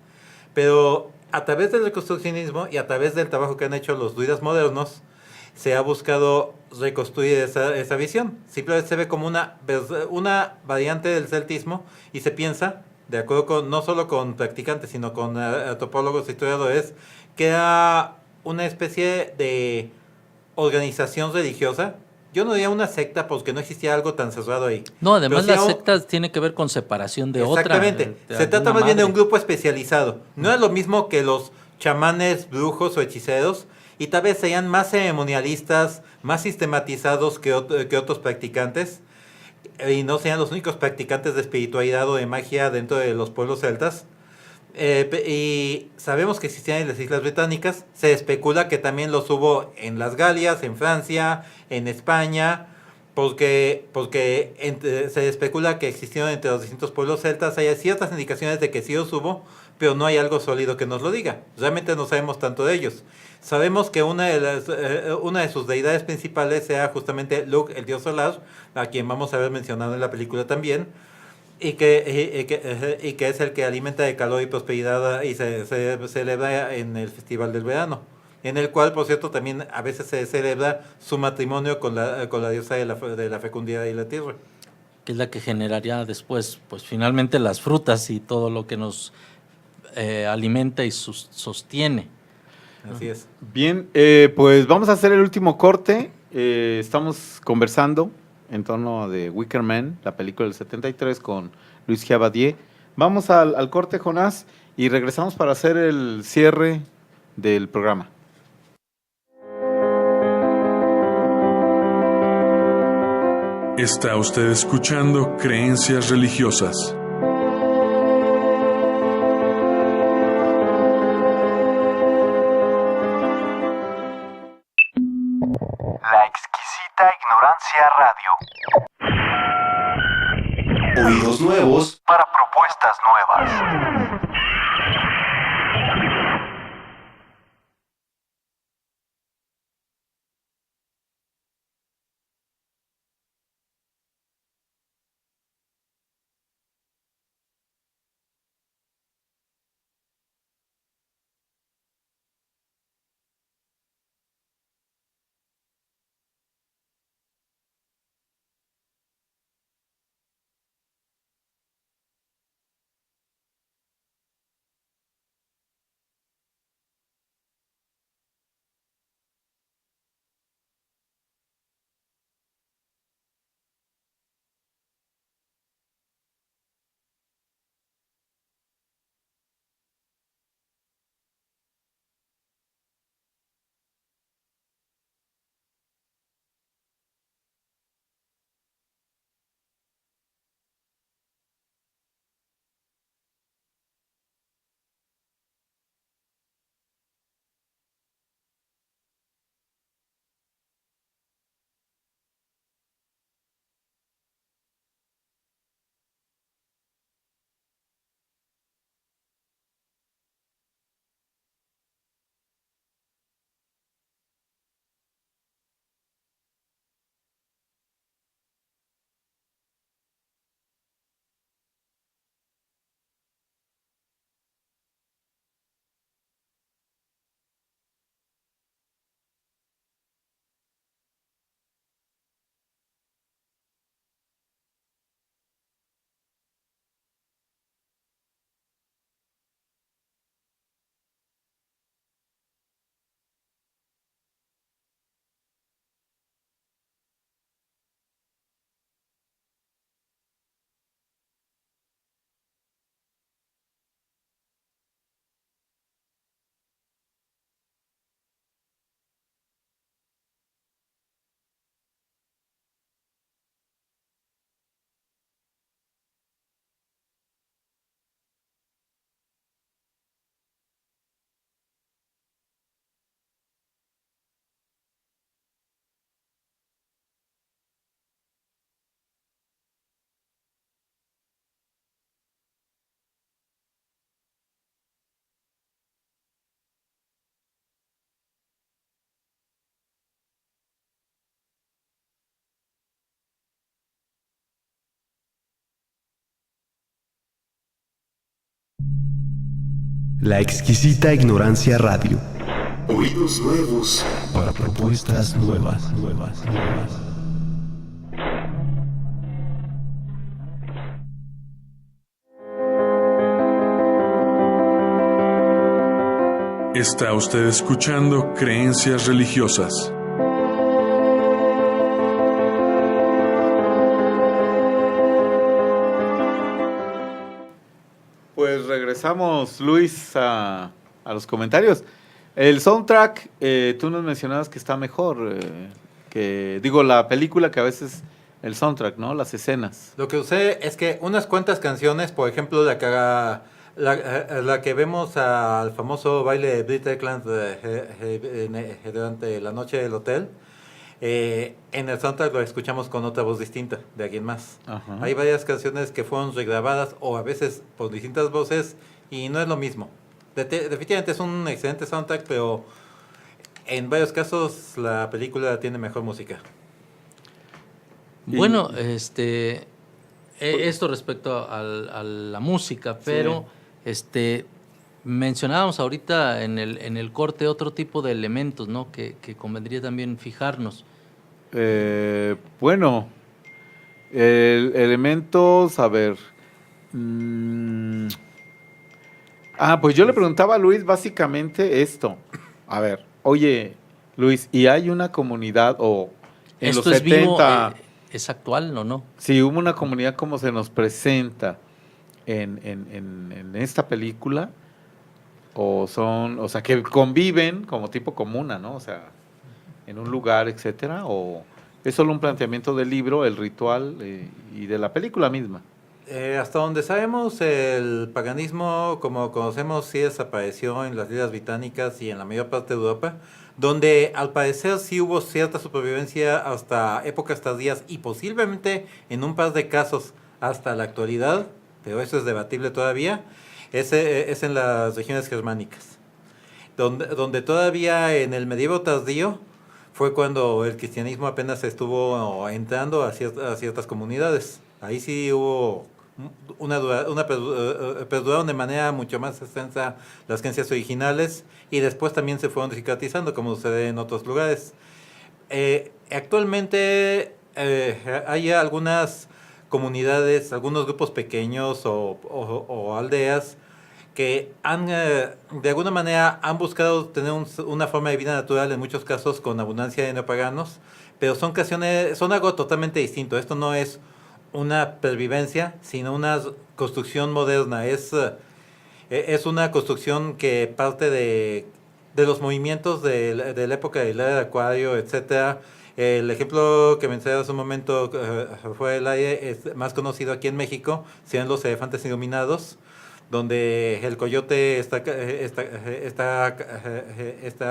Pero a través del reconstruccionismo y a través del trabajo que han hecho los druidas modernos, se ha buscado reconstruir esa visión. Simplemente se ve como una variante del celtismo y se piensa, de acuerdo con no solo con practicantes, sino con antropólogos e historiadores, que era una especie de organización religiosa. Yo no diría una secta porque no existía algo tan cerrado ahí. No, además Pero sí las sectas tienen que ver con separación de otra. Exactamente. Se trata más bien de un grupo especializado. No es lo mismo que los chamanes, brujos o hechiceros, y tal vez sean más ceremonialistas, más sistematizados que otros practicantes, y no sean los únicos practicantes de espiritualidad o de magia dentro de los pueblos celtas. Y sabemos que existían en las Islas Británicas. Se especula que también los hubo en las Galias, en Francia, en España, porque se especula que existieron entre los distintos pueblos celtas. Hay ciertas indicaciones de que sí los hubo, pero no hay algo sólido que nos lo diga. Realmente no sabemos tanto de ellos. Sabemos que una de sus deidades principales sea justamente Luke, el dios solar, a quien vamos a ver mencionado en la película también, y que es el que alimenta de calor y prosperidad y se celebra en el Festival del Verano, en el cual, por cierto, también a veces se celebra su matrimonio con la diosa de la fecundidad y la tierra. Que es la que generaría después, pues finalmente las frutas y todo lo que nos alimenta y sostiene. Así es. Bien, pues vamos a hacer el último corte. Estamos conversando en torno de Wicker Man, la película del 73 con Luis Giabadier. Vamos al corte, Jonás, y regresamos para hacer el cierre del programa. Está usted escuchando Creencias Religiosas. La exquisita ignorancia radio. Oídos nuevos Para propuestas nuevas. La exquisita ignorancia radio. Oídos nuevos para propuestas nuevas. Está usted escuchando Creencias Religiosas. Pues regresamos, Luis, a los comentarios. El soundtrack, tú nos mencionabas que está mejor, la película, que a veces el soundtrack, ¿no? Las escenas. Lo que usé es que unas cuantas canciones, por ejemplo, la que vemos al famoso baile de Britt Ekland durante la noche del hotel, en el soundtrack lo escuchamos con otra voz distinta de alguien más. Ajá. Hay varias canciones que fueron regrabadas o a veces por distintas voces y no es lo mismo. Definitivamente es un excelente soundtrack, pero en varios casos la película tiene mejor música. Bueno, esto respecto a la música, pero mencionábamos ahorita en el corte otro tipo de elementos, ¿no? Que convendría también fijarnos. Elementos, a ver. Pues yo le preguntaba a Luis básicamente esto. A ver, oye, Luis, ¿y hay una comunidad o en ¿Esto los es vivo, 70? es actual o no? Si hubo una comunidad como se nos presenta en esta película, o sea, que conviven como tipo comuna, ¿no? O sea, en un lugar, etcétera, o es solo un planteamiento del libro, el ritual y de la película misma. Hasta donde sabemos, el paganismo, como conocemos, sí desapareció en las islas británicas y en la mayor parte de Europa, donde al parecer sí hubo cierta supervivencia hasta épocas tardías y posiblemente en un par de casos hasta la actualidad, pero eso es debatible todavía, es en las regiones germánicas, donde todavía en el medievo tardío fue cuando el cristianismo apenas estuvo entrando a ciertas comunidades. Ahí sí hubo perduraron de manera mucho más extensa las creencias originales y después también se fueron cicatrizando, como sucede en otros lugares. Actualmente hay algunas comunidades, algunos grupos pequeños o aldeas que de alguna manera han buscado tener una forma de vida natural, en muchos casos con abundancia de neopaganos, pero son algo totalmente distinto. Esto no es una pervivencia, sino una construcción moderna. Es una construcción que parte de los movimientos de la época de la era de Acuario, etcétera. El ejemplo que mencioné hace un momento fue el aire, es más conocido aquí en México, sean los elefantes iluminados, donde el coyote está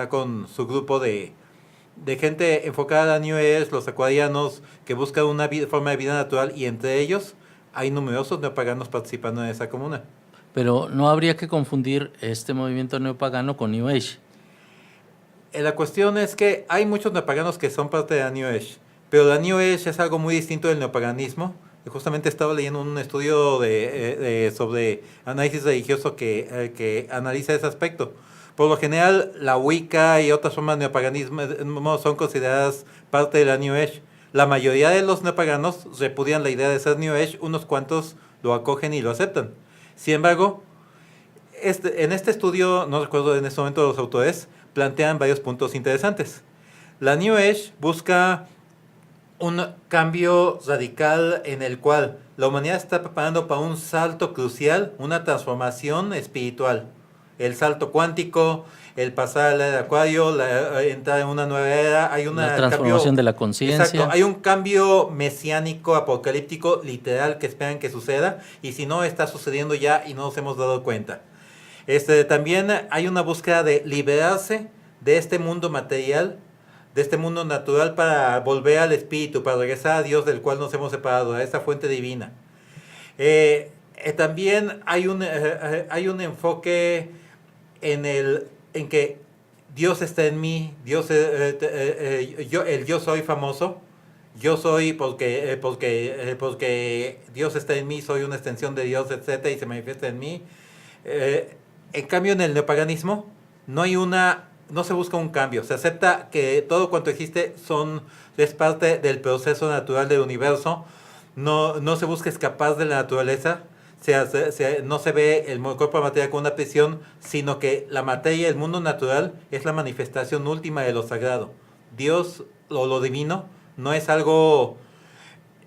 con su grupo de gente enfocada a la New Age, los acuarianos, que buscan una forma de vida natural, y entre ellos hay numerosos neopaganos participando en esa comuna. Pero no habría que confundir este movimiento neopagano con New Age. La cuestión es que hay muchos neopaganos que son parte de la New Age, pero la New Age es algo muy distinto del neopaganismo. Justamente estaba leyendo un estudio sobre análisis religioso que analiza ese aspecto. Por lo general, la Wicca y otras formas de neopaganismo son consideradas parte de la New Age. La mayoría de los neopaganos repudian la idea de ser New Age, unos cuantos lo acogen y lo aceptan. Sin embargo, en este estudio, no recuerdo en este momento los autores, plantean varios puntos interesantes. La New Age busca un cambio radical en el cual la humanidad está preparando para un salto crucial, una transformación espiritual. El salto cuántico, el pasar al era de Acuario, entrar en una nueva era, hay una la transformación de la conciencia. Exacto, hay un cambio mesiánico, apocalíptico, literal, que esperan que suceda, y si no, está sucediendo ya y no nos hemos dado cuenta. También hay una búsqueda de liberarse de este mundo material, de este mundo natural, para volver al espíritu, para regresar a Dios, del cual nos hemos separado, a esta fuente divina. También hay un enfoque en que Dios está en mí, yo soy famoso, yo soy porque Dios está en mí, soy una extensión de Dios, etcétera, y se manifiesta en mí. En cambio, en el neopaganismo no se busca un cambio. Se acepta que todo cuanto existe es parte del proceso natural del universo. No se busca escapar de la naturaleza. No se ve el cuerpo de materia como una prisión, sino que la materia, el mundo natural, es la manifestación última de lo sagrado. Dios o lo divino no es algo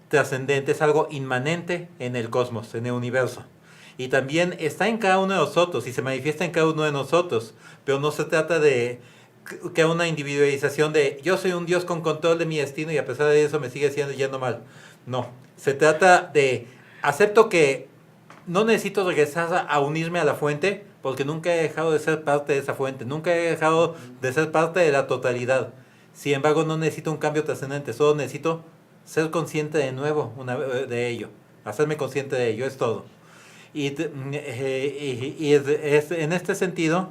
trascendente, es algo inmanente en el cosmos, en el universo. Y también está en cada uno de nosotros y se manifiesta en cada uno de nosotros, pero no se trata de que una individualización de yo soy un Dios con control de mi destino y a pesar de eso me sigue yendo mal. No, se trata de acepto que no necesito regresar a unirme a la fuente porque nunca he dejado de ser parte de esa fuente, nunca he dejado de ser parte de la totalidad. Sin embargo, no necesito un cambio trascendente, solo necesito ser consciente de nuevo de ello, hacerme consciente de ello, es todo. Y en este sentido,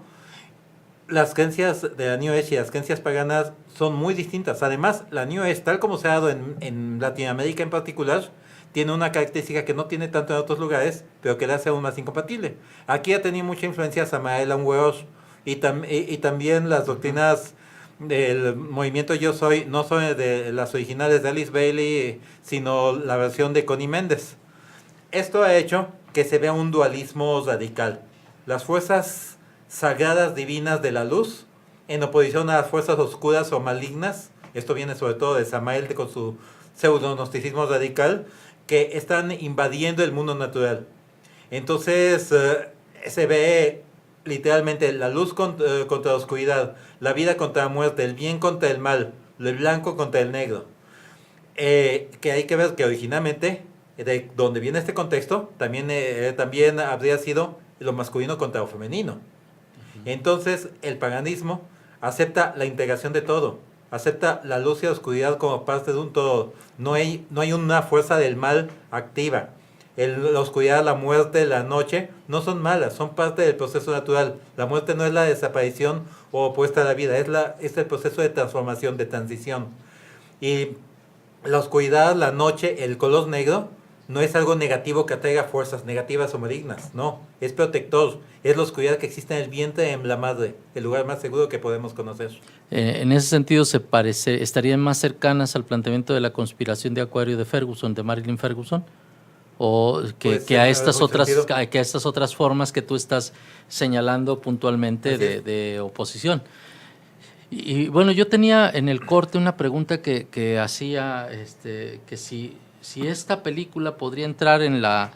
las creencias de la New Age y las creencias paganas son muy distintas. Además, la New Age, tal como se ha dado en Latinoamérica en particular, tiene una característica que no tiene tanto en otros lugares, pero que la hace aún más incompatible. Aquí ha tenido mucha influencia Samael Aun Weor y también las doctrinas del movimiento Yo Soy, no son de las originales de Alice Bailey, sino la versión de Connie Méndez. Esto ha hecho que se vea un dualismo radical. Las fuerzas sagradas divinas de la luz, en oposición a las fuerzas oscuras o malignas, esto viene sobre todo de Samael con su pseudo-gnosticismo radical, que están invadiendo el mundo natural. Entonces se ve literalmente la luz contra la oscuridad, la vida contra la muerte, el bien contra el mal, el blanco contra el negro. Que hay que ver que originalmente, de donde viene este contexto, también habría sido lo masculino contra lo femenino. Entonces el paganismo acepta la integración de todo, acepta la luz y la oscuridad como parte de un todo. No hay una fuerza del mal activa. La oscuridad, la muerte, la noche no son malas, son parte del proceso natural. La muerte no es la desaparición o opuesta a la vida, es el proceso de transformación, de transición. Y la oscuridad, la noche, el color negro, no es algo negativo que atraiga fuerzas negativas o malignas, no, es protector, es la oscuridad que existe en el vientre de la madre, el lugar más seguro que podemos conocer. En ese sentido, ¿estarían más cercanas al planteamiento de la conspiración de Acuario de Ferguson, de Marilyn Ferguson? ¿O que a estas otras formas que tú estás señalando puntualmente de oposición? Y bueno, yo tenía en el corte una pregunta que hacía, que si esta película podría entrar en la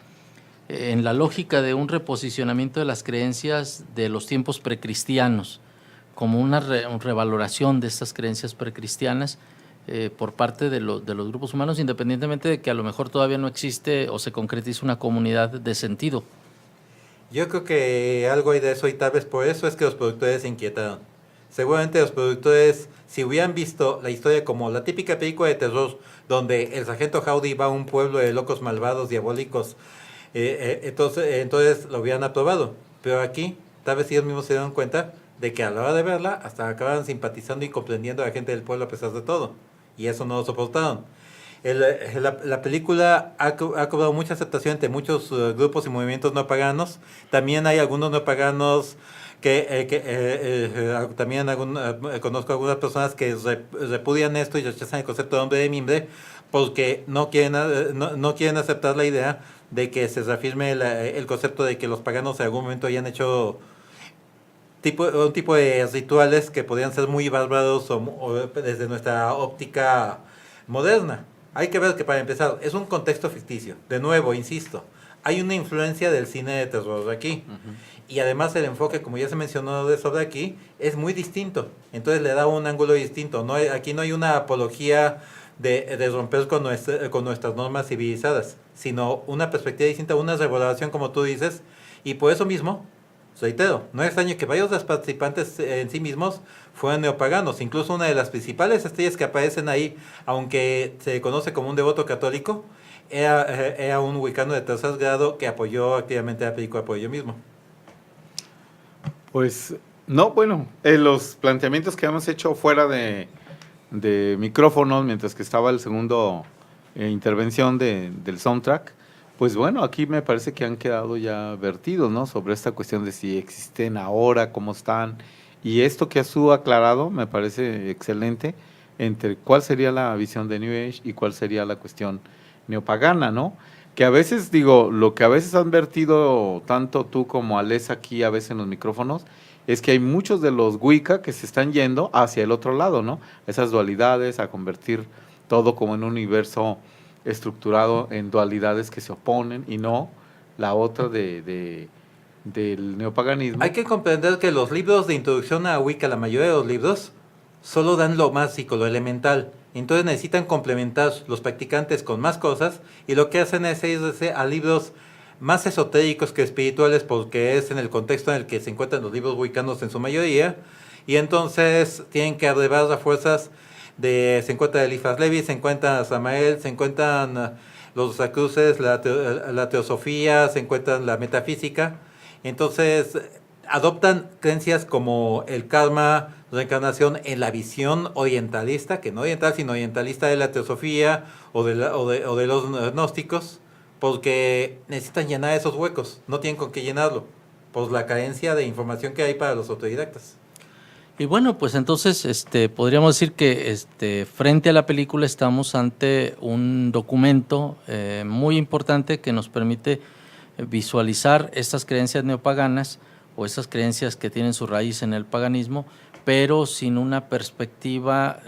lógica de un reposicionamiento de las creencias de los tiempos precristianos, como una revaloración de estas creencias precristianas por parte de los grupos humanos, independientemente de que a lo mejor todavía no existe o se concretiza una comunidad de sentido. Yo creo que algo hay de eso y tal vez por eso es que los productores se inquietaron. Seguramente los productores, si hubieran visto la historia como la típica película de terror, donde el sargento Howdy va a un pueblo de locos malvados, diabólicos, entonces lo hubieran aprobado. Pero aquí, tal vez ellos mismos se dieron cuenta de que a la hora de verla, hasta acababan simpatizando y comprendiendo a la gente del pueblo a pesar de todo. Y eso no lo soportaron. La película ha cobrado mucha aceptación entre muchos grupos y movimientos no paganos. También hay algunos no paganos también conozco algunas personas que repudian esto y rechazan el concepto de hombre de mimbre porque no quieren aceptar la idea de que se reafirme el concepto de que los paganos en algún momento hayan hecho un tipo de rituales que podrían ser muy bárbaros o desde nuestra óptica moderna. Hay que ver que, para empezar, es un contexto ficticio. De nuevo, insisto, hay una influencia del cine de terror aquí. Y además el enfoque, como ya se mencionó sobre aquí, es muy distinto. Entonces le da un ángulo distinto. Aquí no hay una apología de romper con nuestras normas civilizadas, sino una perspectiva distinta, una revaloración, como tú dices. Y por eso mismo, reitero, no es extraño que varios de los participantes en sí mismos fueran neopaganos. Incluso una de las principales estrellas que aparecen ahí, aunque se conoce como un devoto católico, era un wicano de tercer grado que apoyó activamente la película por ello mismo. Pues, no, bueno, los planteamientos que hemos hecho fuera de micrófonos, mientras que estaba el segundo intervención del soundtrack, Pues bueno, aquí me parece que han quedado ya vertidos, ¿no? Sobre esta cuestión de si existen ahora, cómo están. Y esto que has tú aclarado me parece excelente entre cuál sería la visión de New Age y cuál sería la cuestión neopagana, ¿no? Que a veces, digo, lo que a veces han vertido tanto tú como Ales aquí a veces en los micrófonos, es que hay muchos de los Wicca que se están yendo hacia el otro lado, ¿no? Esas dualidades, a convertir todo como en un universo estructurado en dualidades que se oponen y no la otra del neopaganismo. Hay que comprender que los libros de introducción a Wicca, la mayoría de los libros, solo dan lo básico, lo elemental. Entonces necesitan complementar los practicantes con más cosas y lo que hacen es irse a libros más esotéricos que espirituales porque es en el contexto en el que se encuentran los libros wiccanos en su mayoría y entonces tienen que arrebar las fuerzas se encuentra Eliphas Levi, se encuentra Samael, se encuentran los Rosacruces, la teosofía, se encuentran la metafísica. Entonces adoptan creencias como el karma, reencarnación en la visión orientalista, que no oriental, sino orientalista de la teosofía o de los gnósticos, porque necesitan llenar esos huecos, no tienen con qué llenarlo, por la carencia de información que hay para los autodidactas. Y bueno, pues entonces podríamos decir que frente a la película estamos ante un documento muy importante que nos permite visualizar estas creencias neopaganas o estas creencias que tienen su raíz en el paganismo, pero sin una perspectiva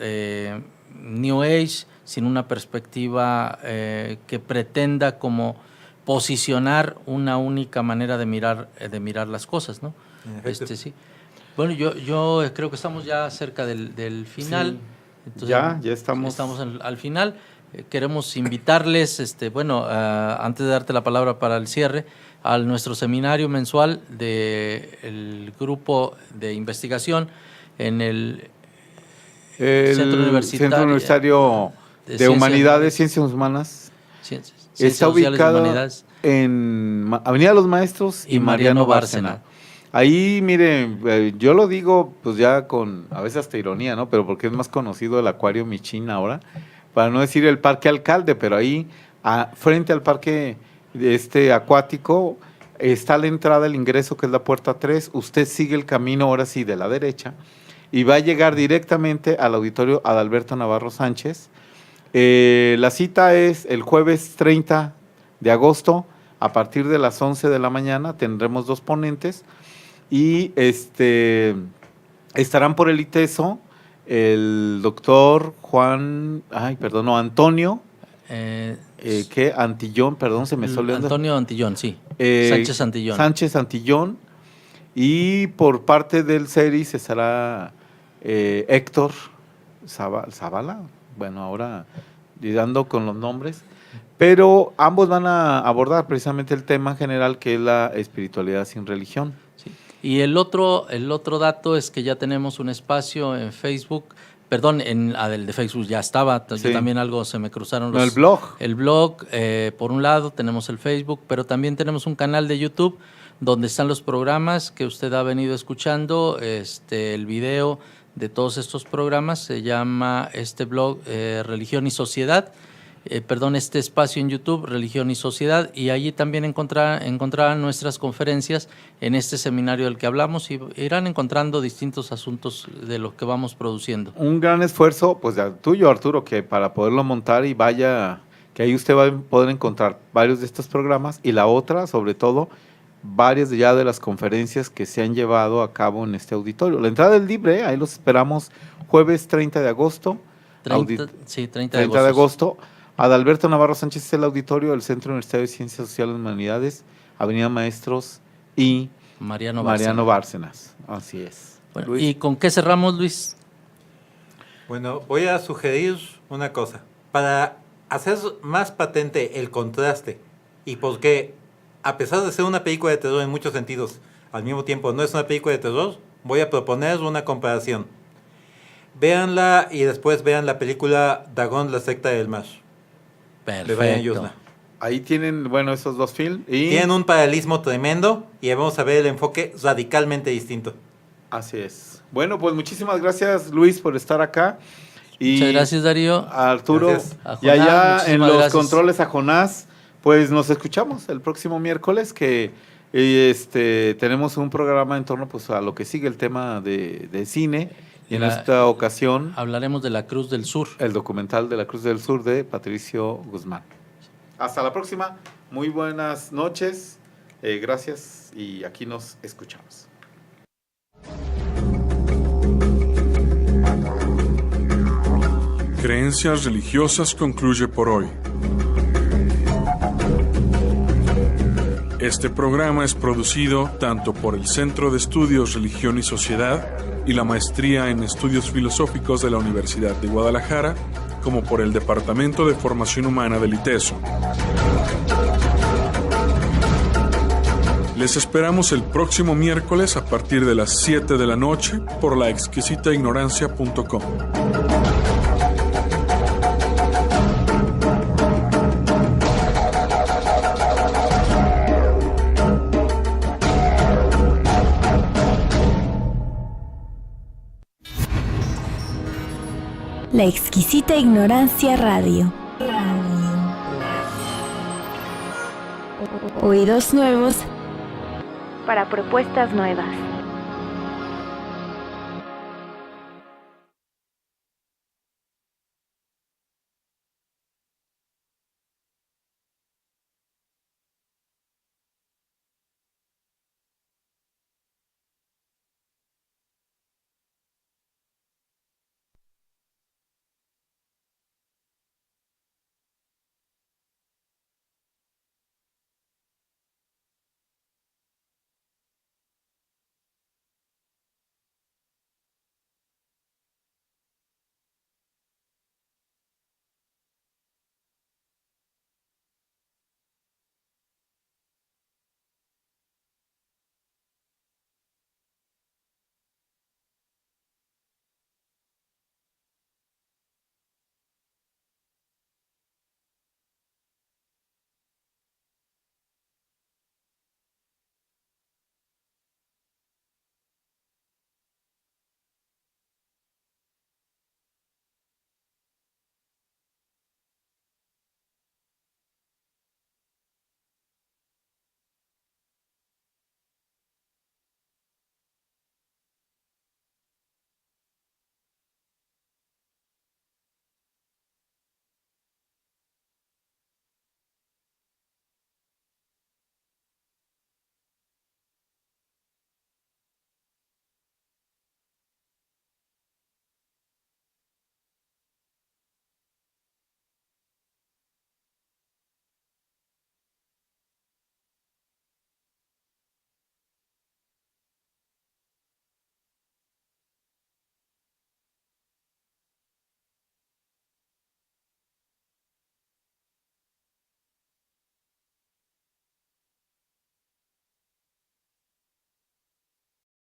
New Age, sin una perspectiva que pretenda como posicionar una única manera de mirar las cosas, ¿no? Sí. Bueno, yo creo que estamos ya cerca del final. Sí. Entonces, ya estamos. Estamos al final. Queremos invitarles, antes de darte la palabra para el cierre, a nuestro seminario mensual del grupo de investigación en el Centro Universitario de Humanidades, Ciencias Humanas. Está ubicado en Avenida Los Maestros y Mariano Bárcena. Ahí, mire, yo lo digo pues ya con a veces hasta ironía, ¿no? Pero porque es más conocido el Acuario Michín ahora, para no decir el Parque Alcalde, pero ahí frente al parque acuático está la entrada, el ingreso que es la puerta 3, usted sigue el camino ahora sí de la derecha y va a llegar directamente al auditorio Adalberto Navarro Sánchez. La cita es el jueves 30 de agosto a partir de las 11 de la mañana, tendremos 2 ponentes. Y estarán por el ITESO el doctor Antonio Antillón, perdón, se me está olvidando. Antonio Antillón, sí. Sánchez Antillón. Y por parte del CERIS estará Héctor Zavala, bueno, ahora dando con los nombres, pero ambos van a abordar precisamente el tema general que es la espiritualidad sin religión. Y el otro dato es que ya tenemos un espacio en Facebook, perdón, el de Facebook ya estaba, sí. Yo también algo se me cruzaron los... El blog. El blog, por un lado, tenemos el Facebook, pero también tenemos un canal de YouTube donde están los programas que usted ha venido escuchando, el video de todos estos programas, se llama este blog Religión y Sociedad, este espacio en YouTube, Religión y Sociedad, y allí también encontrarán nuestras conferencias en este seminario del que hablamos y irán encontrando distintos asuntos de lo que vamos produciendo. Un gran esfuerzo, pues tuyo, Arturo, que para poderlo montar y vaya, que ahí usted va a poder encontrar varios de estos programas y la otra, sobre todo, varias ya de las conferencias que se han llevado a cabo en este auditorio. La entrada es libre, ahí los esperamos jueves 30 de agosto. 30 de agosto. Adalberto Navarro Sánchez es el auditorio del Centro Universitario de Ciencias Sociales y Humanidades, Avenida Maestros y Mariano Bárcenas. Así es. Bueno, ¿y con qué cerramos, Luis? Bueno, voy a sugerir una cosa. Para hacer más patente el contraste y porque, a pesar de ser una película de terror en muchos sentidos, al mismo tiempo no es una película de terror, voy a proponer una comparación. Véanla y después vean la película Dagon, la secta del mar. Perfecto. Ahí tienen, esos 2 films. Tienen un paralelismo tremendo y vamos a ver el enfoque radicalmente distinto. Así es. Bueno, pues muchísimas gracias, Luis, por estar acá. Y muchas gracias, Darío. A Arturo. Gracias. A Jonás, y allá en los controles a Jonás, Pues nos escuchamos el próximo miércoles que tenemos un programa en torno pues a lo que sigue el tema de cine y en esta ocasión hablaremos de La Cruz del Sur. El documental de La Cruz del Sur de Patricio Guzmán. Hasta la próxima, muy buenas noches, gracias y aquí nos escuchamos. Creencias religiosas concluye por hoy. Este programa es producido tanto por el Centro de Estudios Religión y Sociedad y la Maestría en Estudios Filosóficos de la Universidad de Guadalajara, como por el Departamento de Formación Humana del ITESO. Les esperamos el próximo miércoles a partir de las 7 de la noche por laexquisitaignorancia.com. La Exquisita Ignorancia Radio. Oídos nuevos para propuestas nuevas.